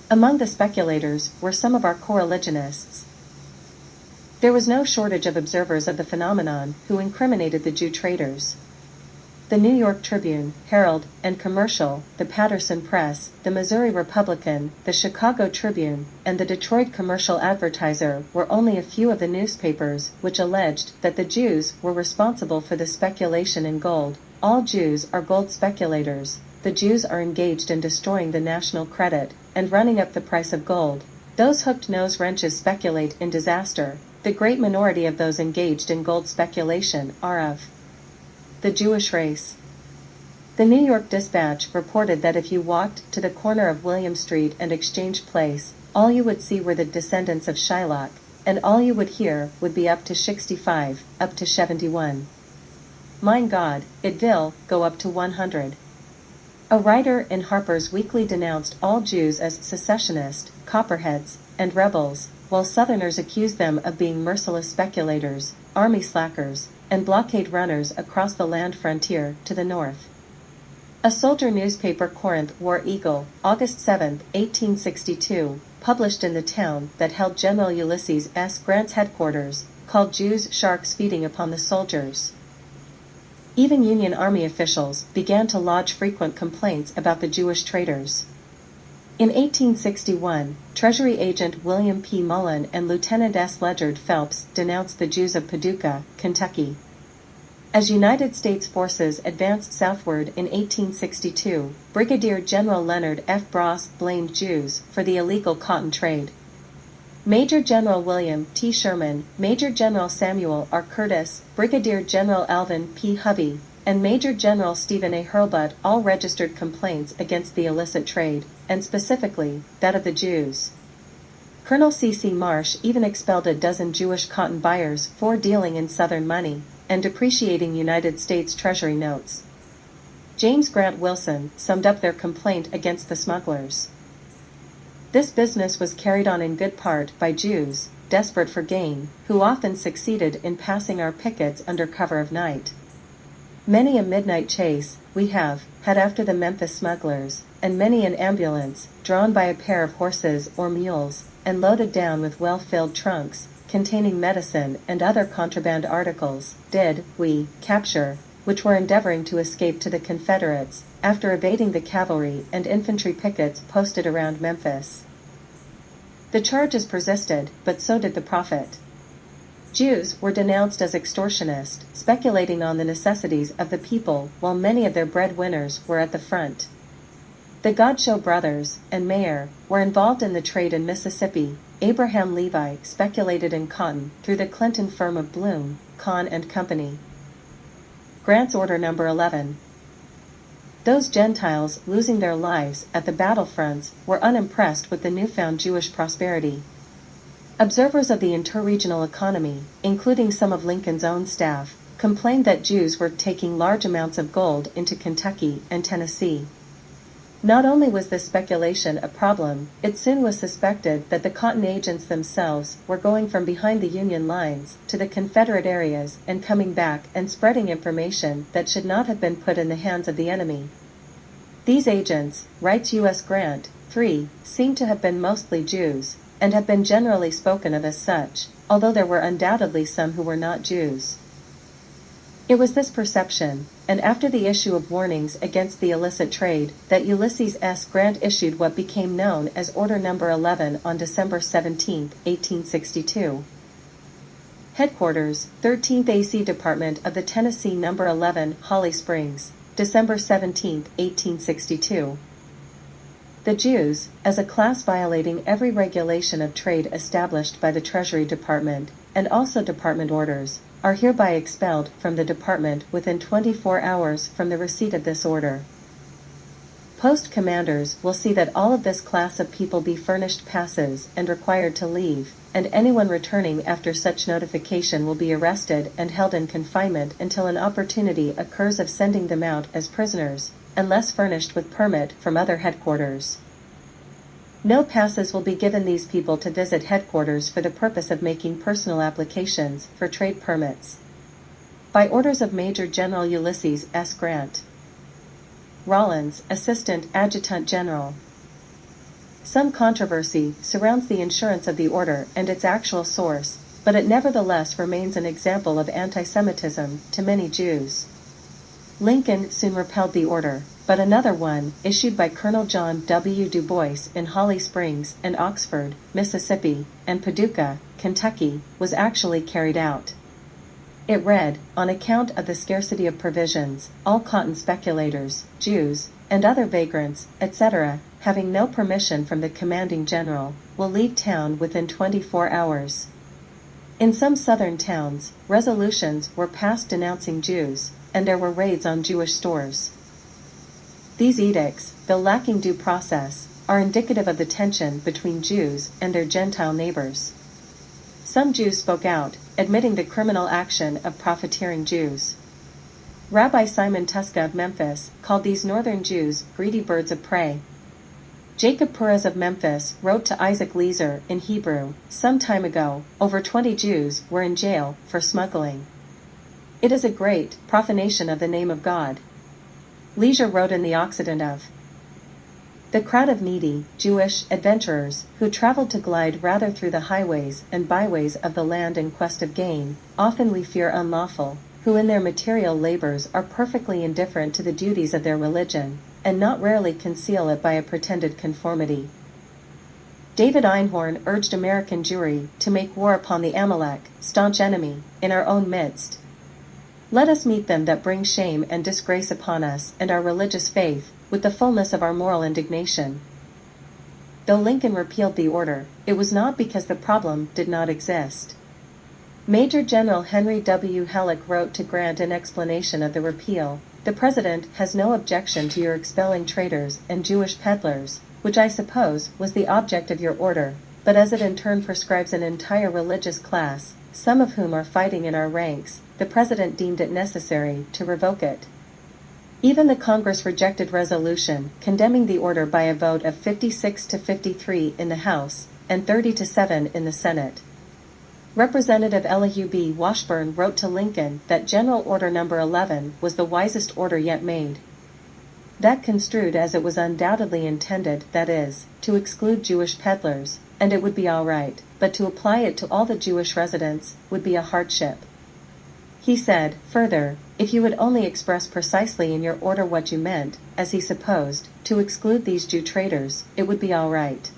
Speaker 1: Among the speculators were some of our coreligionists. There was no shortage of observers of the phenomenon who incriminated the Jew traders. The New York Tribune, Herald, and Commercial, the Patterson Press, the Missouri Republican, the Chicago Tribune, and the Detroit Commercial Advertiser were only a few of the newspapers which alleged that the Jews were responsible for the speculation in gold. All Jews are gold speculators. The Jews are engaged in destroying the national credit and running up the price of gold. Those hooked nose wrenches speculate in disaster. The great minority of those engaged in gold speculation are of the Jewish race. The New York Dispatch reported that if you walked to the corner of William Street and Exchange Place, all you would see were the descendants of Shylock, and all you would hear would be up to 65, up to 71. Mein God, it will go up to 100. A writer in Harper's Weekly denounced all Jews as secessionists, copperheads, and rebels, while Southerners accused them of being merciless speculators, army slackers, and blockade runners across the land frontier to the north. A soldier newspaper, Corinth War Eagle, August 7, 1862, published in the town that held General Ulysses S. Grant's headquarters, called Jews sharks feeding upon the soldiers. Even Union Army officials began to lodge frequent complaints about the Jewish traders. In 1861, Treasury Agent William P. Mullen and Lieutenant S. Ledyard Phelps denounced the Jews of Paducah, Kentucky. As United States forces advanced southward in 1862, Brigadier General Leonard F. Bross blamed Jews for the illegal cotton trade. Major General William T. Sherman, Major General Samuel R. Curtis, Brigadier General Alvin P. Hovey, and Major General Stephen A. Hurlbut all registered complaints against the illicit trade, and specifically, that of the Jews. Colonel C.C. Marsh even expelled a dozen Jewish cotton buyers for dealing in Southern money and depreciating United States Treasury notes. James Grant Wilson summed up their complaint against the smugglers. This business was carried on in good part by Jews, desperate for gain, who often succeeded in passing our pickets under cover of night. Many a midnight chase we have had after the Memphis smugglers, and many an ambulance, drawn by a pair of horses or mules, and loaded down with well-filled trunks, containing medicine and other contraband articles, did we capture, which were endeavoring to escape to the Confederates, after evading the cavalry and infantry pickets posted around Memphis. The charges persisted, but so did the profit. Jews were denounced as extortionists, speculating on the necessities of the people while many of their breadwinners were at the front. The Godshall brothers and Mayer were involved in the trade in Mississippi. Abraham Levi speculated in cotton through the Clinton firm of Bloom, Kahn and Company. Grant's Order Number 11. Those Gentiles losing their lives at the battlefronts were unimpressed with the newfound Jewish prosperity. Observers of the interregional economy, including some of Lincoln's own staff, complained that Jews were taking large amounts of gold into Kentucky and Tennessee. Not only was this speculation a problem, it soon was suspected that the cotton agents themselves were going from behind the Union lines to the Confederate areas and coming back and spreading information that should not have been put in the hands of the enemy. These agents, writes U.S. Grant, 3, seem to have been mostly Jews, and have been generally spoken of as such, although there were undoubtedly some who were not Jews. It was this perception, and after the issue of warnings against the illicit trade, that Ulysses S. Grant issued what became known as Order Number 11 on December 17, 1862. Headquarters, 13th AC Department of the Tennessee No. 11, Holly Springs, December 17, 1862. The Jews, as a class violating every regulation of trade established by the Treasury Department, and also department orders, are hereby expelled from the department within 24 hours from the receipt of this order. Post commanders will see that all of this class of people be furnished passes and required to leave, and anyone returning after such notification will be arrested and held in confinement until an opportunity occurs of sending them out as prisoners, unless furnished with permit from other headquarters. No passes will be given these people to visit headquarters for the purpose of making personal applications for trade permits. By orders of Major General Ulysses S. Grant. Rollins, Assistant Adjutant General. Some controversy surrounds the insurance of the order and its actual source, but it nevertheless remains an example of anti-Semitism to many Jews. Lincoln soon repelled the order, but another one, issued by Colonel John W. Du Bois in Holly Springs and Oxford, Mississippi, and Paducah, Kentucky, was actually carried out. It read, on account of the scarcity of provisions, all cotton speculators, Jews, and other vagrants, etc., having no permission from the commanding general, will leave town within 24 hours. In some southern towns, resolutions were passed denouncing Jews, and there were raids on Jewish stores. These edicts, though lacking due process, are indicative of the tension between Jews and their Gentile neighbors. Some Jews spoke out, admitting the criminal action of profiteering Jews. Rabbi Simon Tuska of Memphis called these northern Jews greedy birds of prey. Jacob Perez of Memphis wrote to Isaac Leeser in Hebrew, some time ago, over 20 Jews were in jail for smuggling. It is a great profanation of the name of God. Leisure wrote in the Occident of the crowd of needy, Jewish adventurers who traveled to glide rather through the highways and byways of the land in quest of gain, often we fear unlawful, who in their material labors are perfectly indifferent to the duties of their religion, and not rarely conceal it by a pretended conformity. David Einhorn urged American Jewry to make war upon the Amalek, staunch enemy, in our own midst. Let us meet them that bring shame and disgrace upon us and our religious faith, with the fullness of our moral indignation. Though Lincoln repealed the order, it was not because the problem did not exist. Major General Henry W. Halleck wrote to Grant in explanation of the repeal, "The President has no objection to your expelling traders and Jewish peddlers, which I suppose was the object of your order, but as it in turn prescribes an entire religious class, some of whom are fighting in our ranks, the President deemed it necessary to revoke it." Even the Congress rejected resolution condemning the order by a vote of 56 to 53 in the House, and 30 to 7 in the Senate. Representative Elihu B. Washburn wrote to Lincoln that General Order Number 11 was the wisest order yet made. That construed as it was undoubtedly intended, that is, to exclude Jewish peddlers, and it would be all right, but to apply it to all the Jewish residents would be a hardship. He said, further, if you would only express precisely in your order what you meant, as he supposed, to exclude these Jew traders, it would be all right.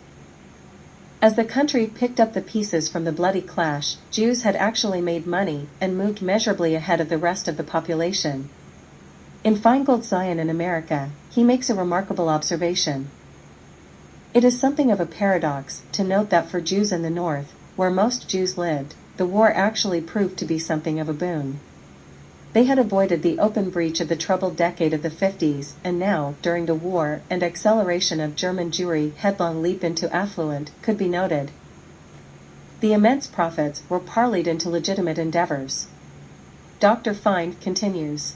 Speaker 1: As the country picked up the pieces from the bloody clash, Jews had actually made money and moved measurably ahead of the rest of the population. In Feingold Zion in America, he makes a remarkable observation. It is something of a paradox to note that for Jews in the North, where most Jews lived, the war actually proved to be something of a boon. They had avoided the open breach of the troubled decade of the 50s, and now, during the war and acceleration of German Jewry, headlong leap into affluence could be noted. The immense profits were parlayed into legitimate endeavors. Dr. Feind continues.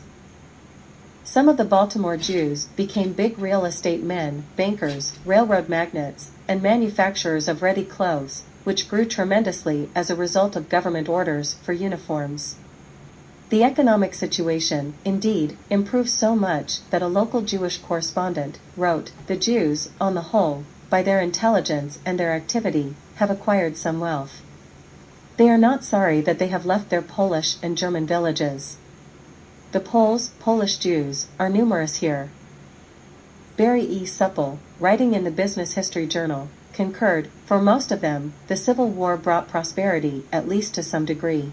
Speaker 1: Some of the Baltimore Jews became big real estate men, bankers, railroad magnates, and manufacturers of ready clothes, which grew tremendously as a result of government orders for uniforms. The economic situation, indeed, improved so much that a local Jewish correspondent wrote, "The Jews, on the whole, by their intelligence and their activity, have acquired some wealth. They are not sorry that they have left their Polish and German villages. The Poles, Polish Jews, are numerous here." Barry E. Supple, writing in the Business History Journal, concurred, "For most of them, the Civil War brought prosperity, at least to some degree.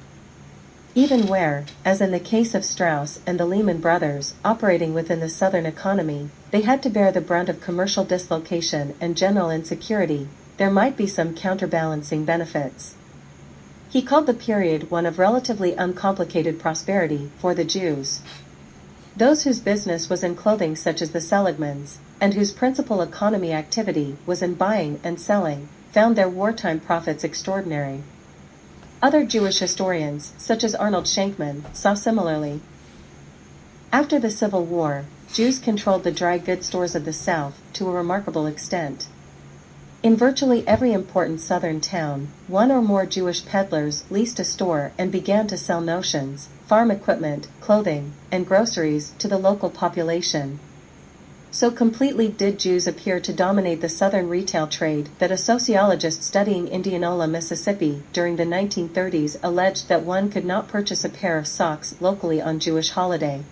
Speaker 1: Even where, as in the case of Strauss and the Lehman Brothers, operating within the Southern economy, they had to bear the brunt of commercial dislocation and general insecurity, there might be some counterbalancing benefits." He called the period one of relatively uncomplicated prosperity for the Jews. Those whose business was in clothing, such as the Seligmans, and whose principal economy activity was in buying and selling, found their wartime profits extraordinary. Other Jewish historians, such as Arnold Shankman, saw similarly. After the Civil War, Jews controlled the dry goods stores of the South to a remarkable extent. In virtually every important Southern town, one or more Jewish peddlers leased a store and began to sell notions, farm equipment, clothing, and groceries to the local population. So completely did Jews appear to dominate the Southern retail trade that a sociologist studying Indianola, Mississippi, during the 1930s alleged that one could not purchase a pair of socks locally on Jewish holiday.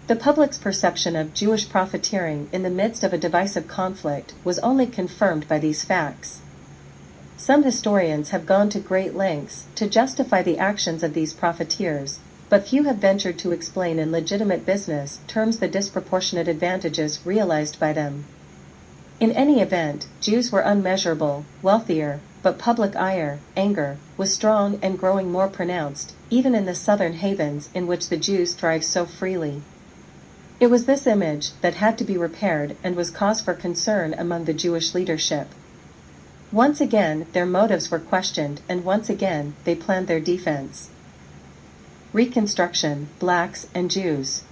Speaker 1: The public's perception of Jewish profiteering in the midst of a divisive conflict was only confirmed by these facts. Some historians have gone to great lengths to justify the actions of these profiteers, but few have ventured to explain in legitimate business terms the disproportionate advantages realized by them. In any event, Jews were unmeasurable, wealthier, but public anger, was strong and growing more pronounced, even in the southern havens in which the Jews thrived so freely. It was this image that had to be repaired and was cause for concern among the Jewish leadership. Once again, their motives were questioned, and once again, they planned their defense. Reconstruction, blacks and Jews.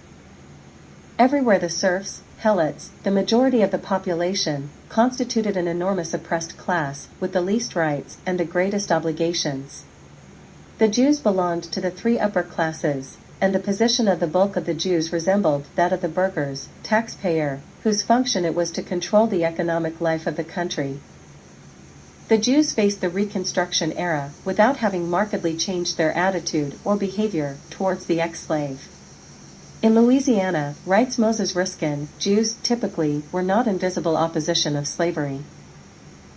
Speaker 1: Everywhere the serfs, helots, the majority of the population, constituted an enormous oppressed class, with the least rights and the greatest obligations. The Jews belonged to the three upper classes, and the position of the bulk of the Jews resembled that of the burghers, taxpayer, whose function it was to control the economic life of the country. The Jews faced the Reconstruction era without having markedly changed their attitude or behavior towards the ex-slave. In Louisiana, writes Moses Riskin, Jews, typically, were not in visible opposition of slavery.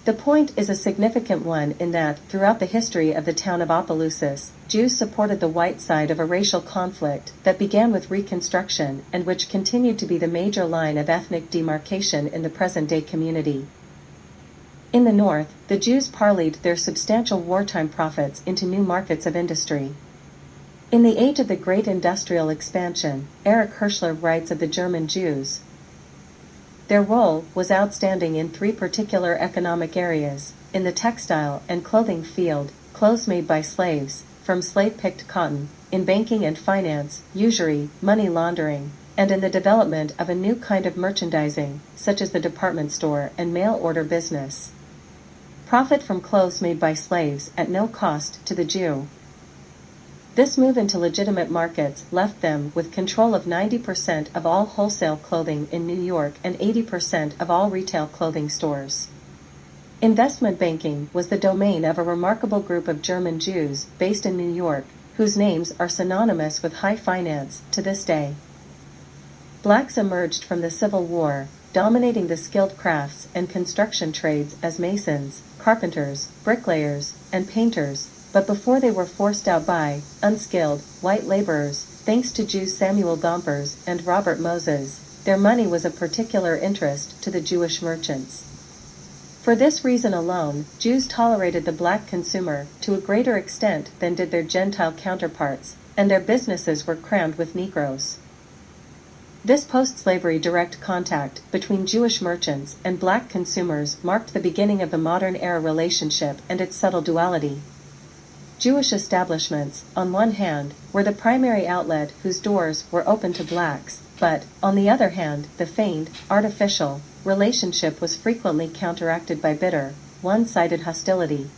Speaker 1: The point is a significant one in that, throughout the history of the town of Opelousas, Jews supported the white side of a racial conflict that began with Reconstruction and which continued to be the major line of ethnic demarcation in the present-day community. In the North, the Jews parlayed their substantial wartime profits into new markets of industry. In the age of the great industrial expansion, Erich Hirschler writes of the German Jews, their role was outstanding in three particular economic areas: in the textile and clothing field, clothes made by slaves, from slave-picked cotton; in banking and finance, usury, money laundering; and in the development of a new kind of merchandising, such as the department store and mail-order business. Profit from clothes made by slaves at no cost to the Jew. This move into legitimate markets left them with control of 90% of all wholesale clothing in New York and 80% of all retail clothing stores. Investment banking was the domain of a remarkable group of German Jews based in New York, whose names are synonymous with high finance to this day. Blacks emerged from the Civil War, dominating the skilled crafts and construction trades as masons, carpenters, bricklayers, and painters, but before they were forced out by unskilled white laborers, thanks to Jews Samuel Gompers and Robert Moses, their money was of particular interest to the Jewish merchants. For this reason alone, Jews tolerated the black consumer to a greater extent than did their Gentile counterparts, and their businesses were crammed with Negroes. This post-slavery direct contact between Jewish merchants and black consumers marked the beginning of the modern era relationship and its subtle duality. Jewish establishments, on one hand, were the primary outlet whose doors were open to blacks, but, on the other hand, the feigned, artificial, relationship was frequently counteracted by bitter, one-sided hostility.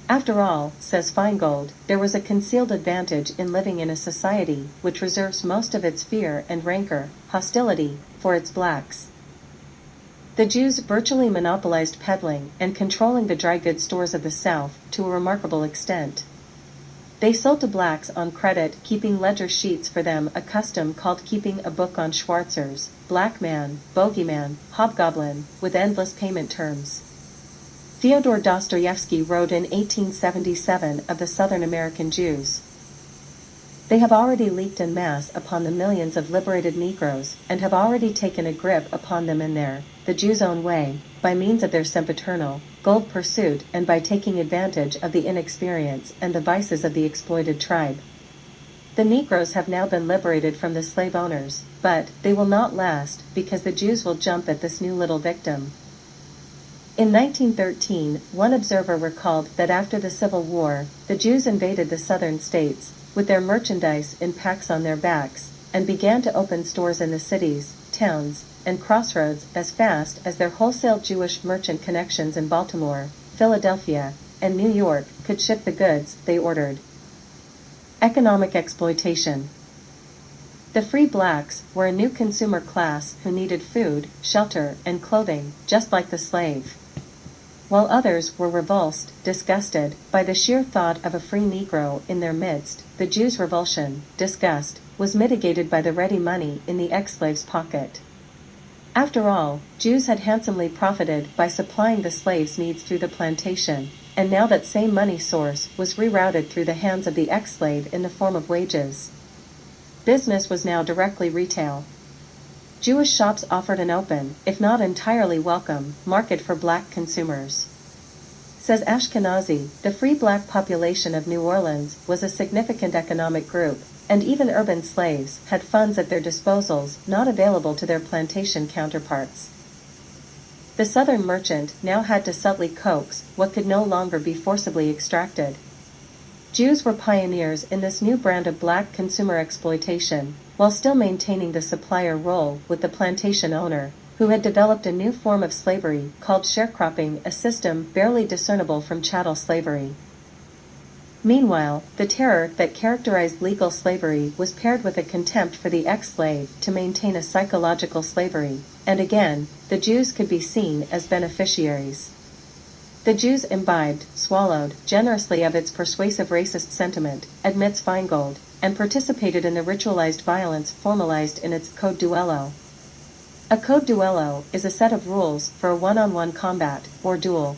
Speaker 1: After all, says Feingold, there was a concealed advantage in living in a society which reserves most of its fear and rancor, hostility, for its blacks. The Jews virtually monopolized peddling and controlling the dry goods stores of the South to a remarkable extent. They sold to blacks on credit, keeping ledger sheets for them, a custom called keeping a book on Schwarzers, black man, bogeyman, hobgoblin, with endless payment terms. Fyodor Dostoevsky wrote in 1877 of the Southern American Jews. They have already leaped en masse upon the millions of liberated Negroes, and have already taken a grip upon them in their, the Jews' own way, by means of their sempiternal, gold pursuit, and by taking advantage of the inexperience and the vices of the exploited tribe. The Negroes have now been liberated from the slave owners, but they will not last, because the Jews will jump at this new little victim. In 1913, one observer recalled that after the Civil War, the Jews invaded the southern states, with their merchandise in packs on their backs, and began to open stores in the cities, towns, and crossroads as fast as their wholesale Jewish merchant connections in Baltimore, Philadelphia, and New York could ship the goods they ordered. Economic exploitation. The free blacks were a new consumer class who needed food, shelter, and clothing, just like the slave. While others were repulsed, disgusted, by the sheer thought of a free Negro in their midst, the Jews' revulsion, disgust, was mitigated by the ready money in the ex-slave's pocket. After all, Jews had handsomely profited by supplying the slave's needs through the plantation, and now that same money source was rerouted through the hands of the ex-slave in the form of wages. Business was now directly retail. Jewish shops offered an open, if not entirely welcome, market for black consumers. Says Ashkenazi, the free black population of New Orleans was a significant economic group, and even urban slaves had funds at their disposals not available to their plantation counterparts. The Southern merchant now had to subtly coax what could no longer be forcibly extracted. Jews were pioneers in this new brand of black consumer exploitation, while still maintaining the supplier role with the plantation owner, who had developed a new form of slavery called sharecropping, a system barely discernible from chattel slavery. Meanwhile, the terror that characterized legal slavery was paired with a contempt for the ex-slave to maintain a psychological slavery, and again, the Jews could be seen as beneficiaries. The Jews imbibed, swallowed, generously of its persuasive racist sentiment, admits Feingold, and participated in the ritualized violence formalized in its code duello. A code duello is a set of rules for a one-on-one combat, or duel.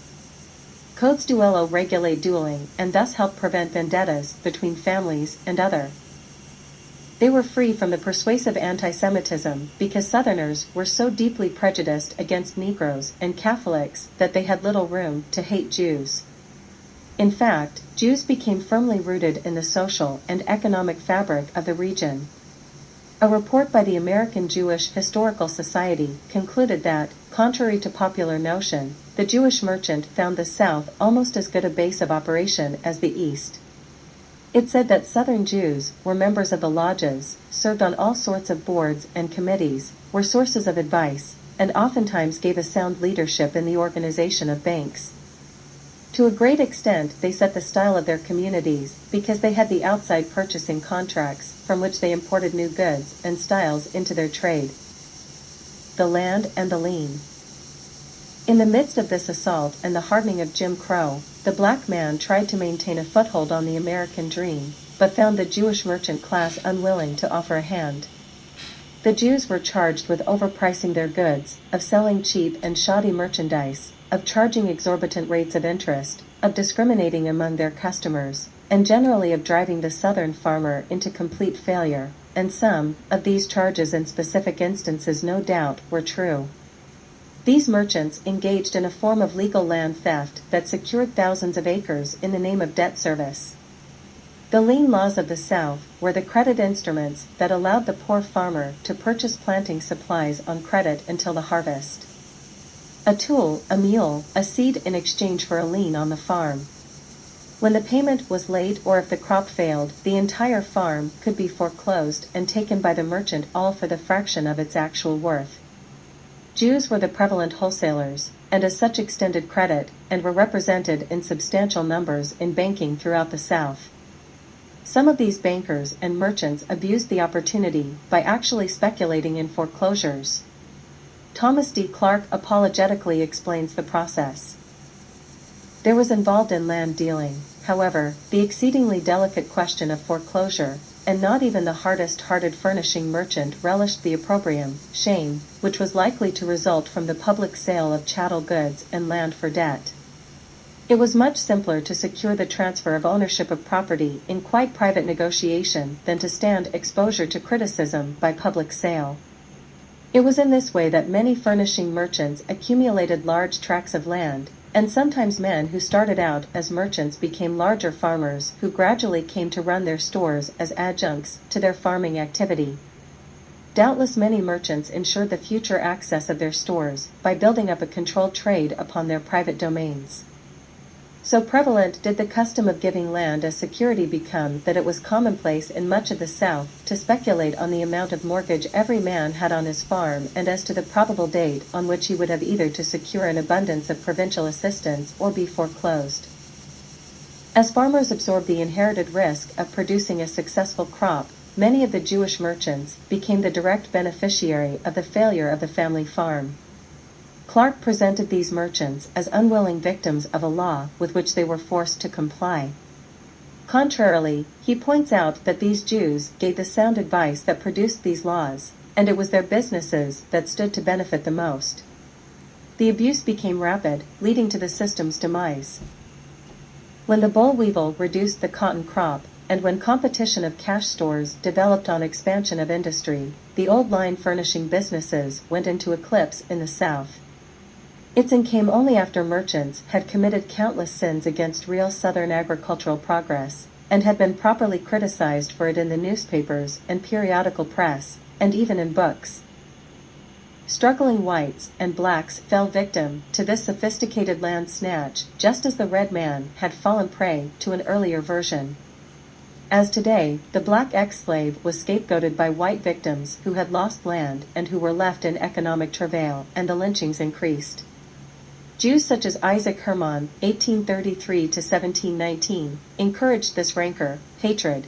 Speaker 1: Codes duello regulate dueling and thus help prevent vendettas between families and other. They were free from the persuasive anti-Semitism because Southerners were so deeply prejudiced against Negroes and Catholics that they had little room to hate Jews. In fact, Jews became firmly rooted in the social and economic fabric of the region. A report by the American Jewish Historical Society concluded that, contrary to popular notion, the Jewish merchant found the South almost as good a base of operation as the East. It said that Southern Jews were members of the lodges, served on all sorts of boards and committees, were sources of advice, and oftentimes gave a sound leadership in the organization of banks. To a great extent they set the style of their communities, because they had the outside purchasing contracts, from which they imported new goods and styles into their trade. The land and the lean. In the midst of this assault and the hardening of Jim Crow, the black man tried to maintain a foothold on the American dream, but found the Jewish merchant class unwilling to offer a hand. The Jews were charged with overpricing their goods, of selling cheap and shoddy merchandise, of charging exorbitant rates of interest, of discriminating among their customers, and generally of driving the Southern farmer into complete failure, and some of these charges in specific instances no doubt were true. These merchants engaged in a form of legal land theft that secured thousands of acres in the name of debt service. The lien laws of the South were the credit instruments that allowed the poor farmer to purchase planting supplies on credit until the harvest. A tool, a mule, a seed in exchange for a lien on the farm. When the payment was late or if the crop failed, the entire farm could be foreclosed and taken by the merchant, all for the fraction of its actual worth. Jews were the prevalent wholesalers, and as such extended credit, and were represented in substantial numbers in banking throughout the South. Some of these bankers and merchants abused the opportunity by actually speculating in foreclosures. Thomas D. Clark apologetically explains the process. There was involved in land dealing, however, the exceedingly delicate question of foreclosure, and not even the hardest-hearted furnishing merchant relished the opprobrium, shame, which was likely to result from the public sale of chattel goods and land for debt. It was much simpler to secure the transfer of ownership of property in quite private negotiation than to stand exposure to criticism by public sale. It was in this way that many furnishing merchants accumulated large tracts of land, and sometimes men who started out as merchants became larger farmers who gradually came to run their stores as adjuncts to their farming activity. Doubtless many merchants ensured the future access of their stores by building up a controlled trade upon their private domains. So prevalent did the custom of giving land as security become that it was commonplace in much of the South to speculate on the amount of mortgage every man had on his farm and as to the probable date on which he would have either to secure an abundance of provincial assistance or be foreclosed. As farmers absorbed the inherited risk of producing a successful crop, many of the Jewish merchants became the direct beneficiary of the failure of the family farm. Clark presented these merchants as unwilling victims of a law with which they were forced to comply. Contrarily, he points out that these Jews gave the sound advice that produced these laws, and it was their businesses that stood to benefit the most. The abuse became rapid, leading to the system's demise. When the boll weevil reduced the cotton crop, and when competition of cash stores developed on expansion of industry, the old line furnishing businesses went into eclipse in the South. Its end came only after merchants had committed countless sins against real Southern agricultural progress, and had been properly criticized for it in the newspapers and periodical press, and even in books. Struggling whites and blacks fell victim to this sophisticated land snatch, just as the red man had fallen prey to an earlier version. As today, the black ex-slave was scapegoated by white victims who had lost land and who were left in economic travail, and the lynchings increased. Jews such as Isaac Herman, 1833 to 1719, encouraged this rancor, hatred.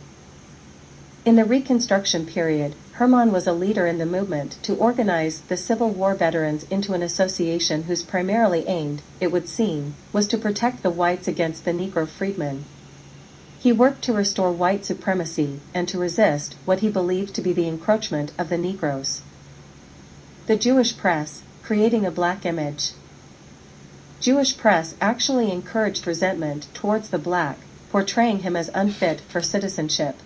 Speaker 1: In the Reconstruction period, Herman was a leader in the movement to organize the Civil War veterans into an association whose primarily aim, it would seem, was to protect the whites against the Negro freedmen. He worked to restore white supremacy and to resist what he believed to be the encroachment of the Negroes. The Jewish press, creating a black image. Jewish press actually encouraged resentment towards the black, portraying him as unfit for citizenship.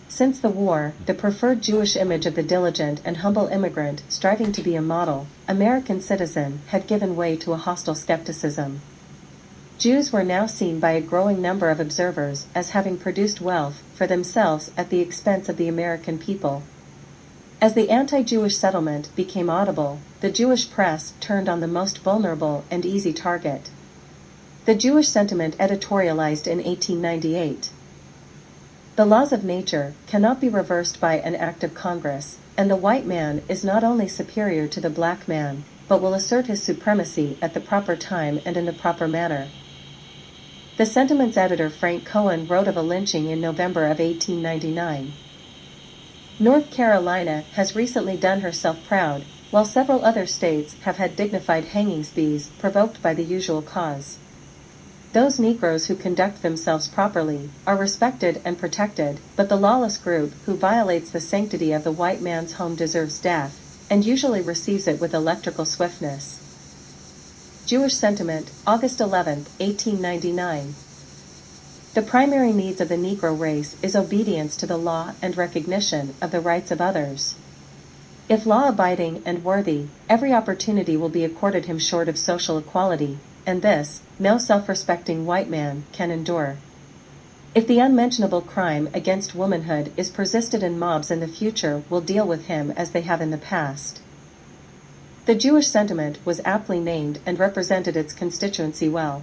Speaker 1: Since the war, the preferred Jewish image of the diligent and humble immigrant striving to be a model American citizen had given way to a hostile skepticism. Jews were now seen by a growing number of observers as having produced wealth for themselves at the expense of the American people. As the anti-Jewish settlement became audible, the Jewish press turned on the most vulnerable and easy target. The Jewish Sentiment editorialized in 1898. The laws of nature cannot be reversed by an act of Congress, and the white man is not only superior to the black man, but will assert his supremacy at the proper time and in the proper manner. The Sentiment's editor Frank Cohen wrote of a lynching in November of 1899. North Carolina has recently done herself proud, while several other states have had dignified hanging spees provoked by the usual cause. Those Negroes who conduct themselves properly are respected and protected, but the lawless group who violates the sanctity of the white man's home deserves death, and usually receives it with electrical swiftness. Jewish Sentiment, August 11, 1899. The primary needs of the Negro race is obedience to the law and recognition of the rights of others. If law-abiding and worthy, every opportunity will be accorded him short of social equality, and this, no self-respecting white man can endure. If the unmentionable crime against womanhood is persisted in mobs in the future will deal with him as they have in the past. The Jewish Sentiment was aptly named and represented its constituency well.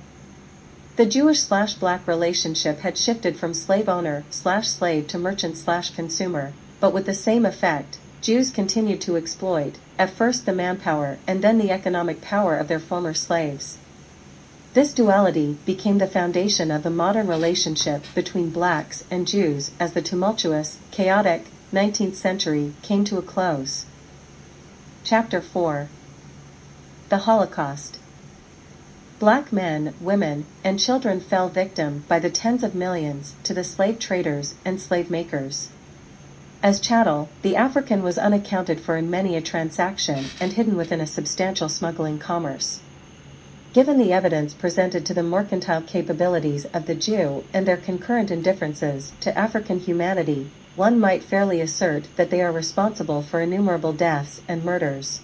Speaker 1: The Jewish/black relationship had shifted from slave owner/slave to merchant/consumer, but with the same effect. Jews continued to exploit, at first the manpower and then the economic power of their former slaves. This duality became the foundation of the modern relationship between blacks and Jews as the tumultuous, chaotic 19th century came to a close. Chapter 4. The Holocaust. Black men, women, and children fell victim by the tens of millions to the slave traders and slave makers. As chattel, the African was unaccounted for in many a transaction and hidden within a substantial smuggling commerce. Given the evidence presented to the mercantile capabilities of the Jew and their concurrent indifferences to African humanity, one might fairly assert that they are responsible for innumerable deaths and murders.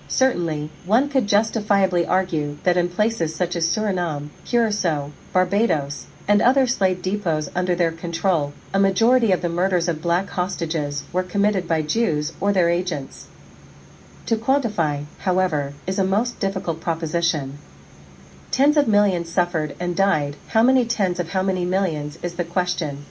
Speaker 1: Certainly, one could justifiably argue that in places such as Suriname, Curaçao, Barbados, and other slave depots under their control, a majority of the murders of black hostages were committed by Jews or their agents. To quantify, however, is a most difficult proposition. Tens of millions suffered and died, how many tens of how many millions is the question,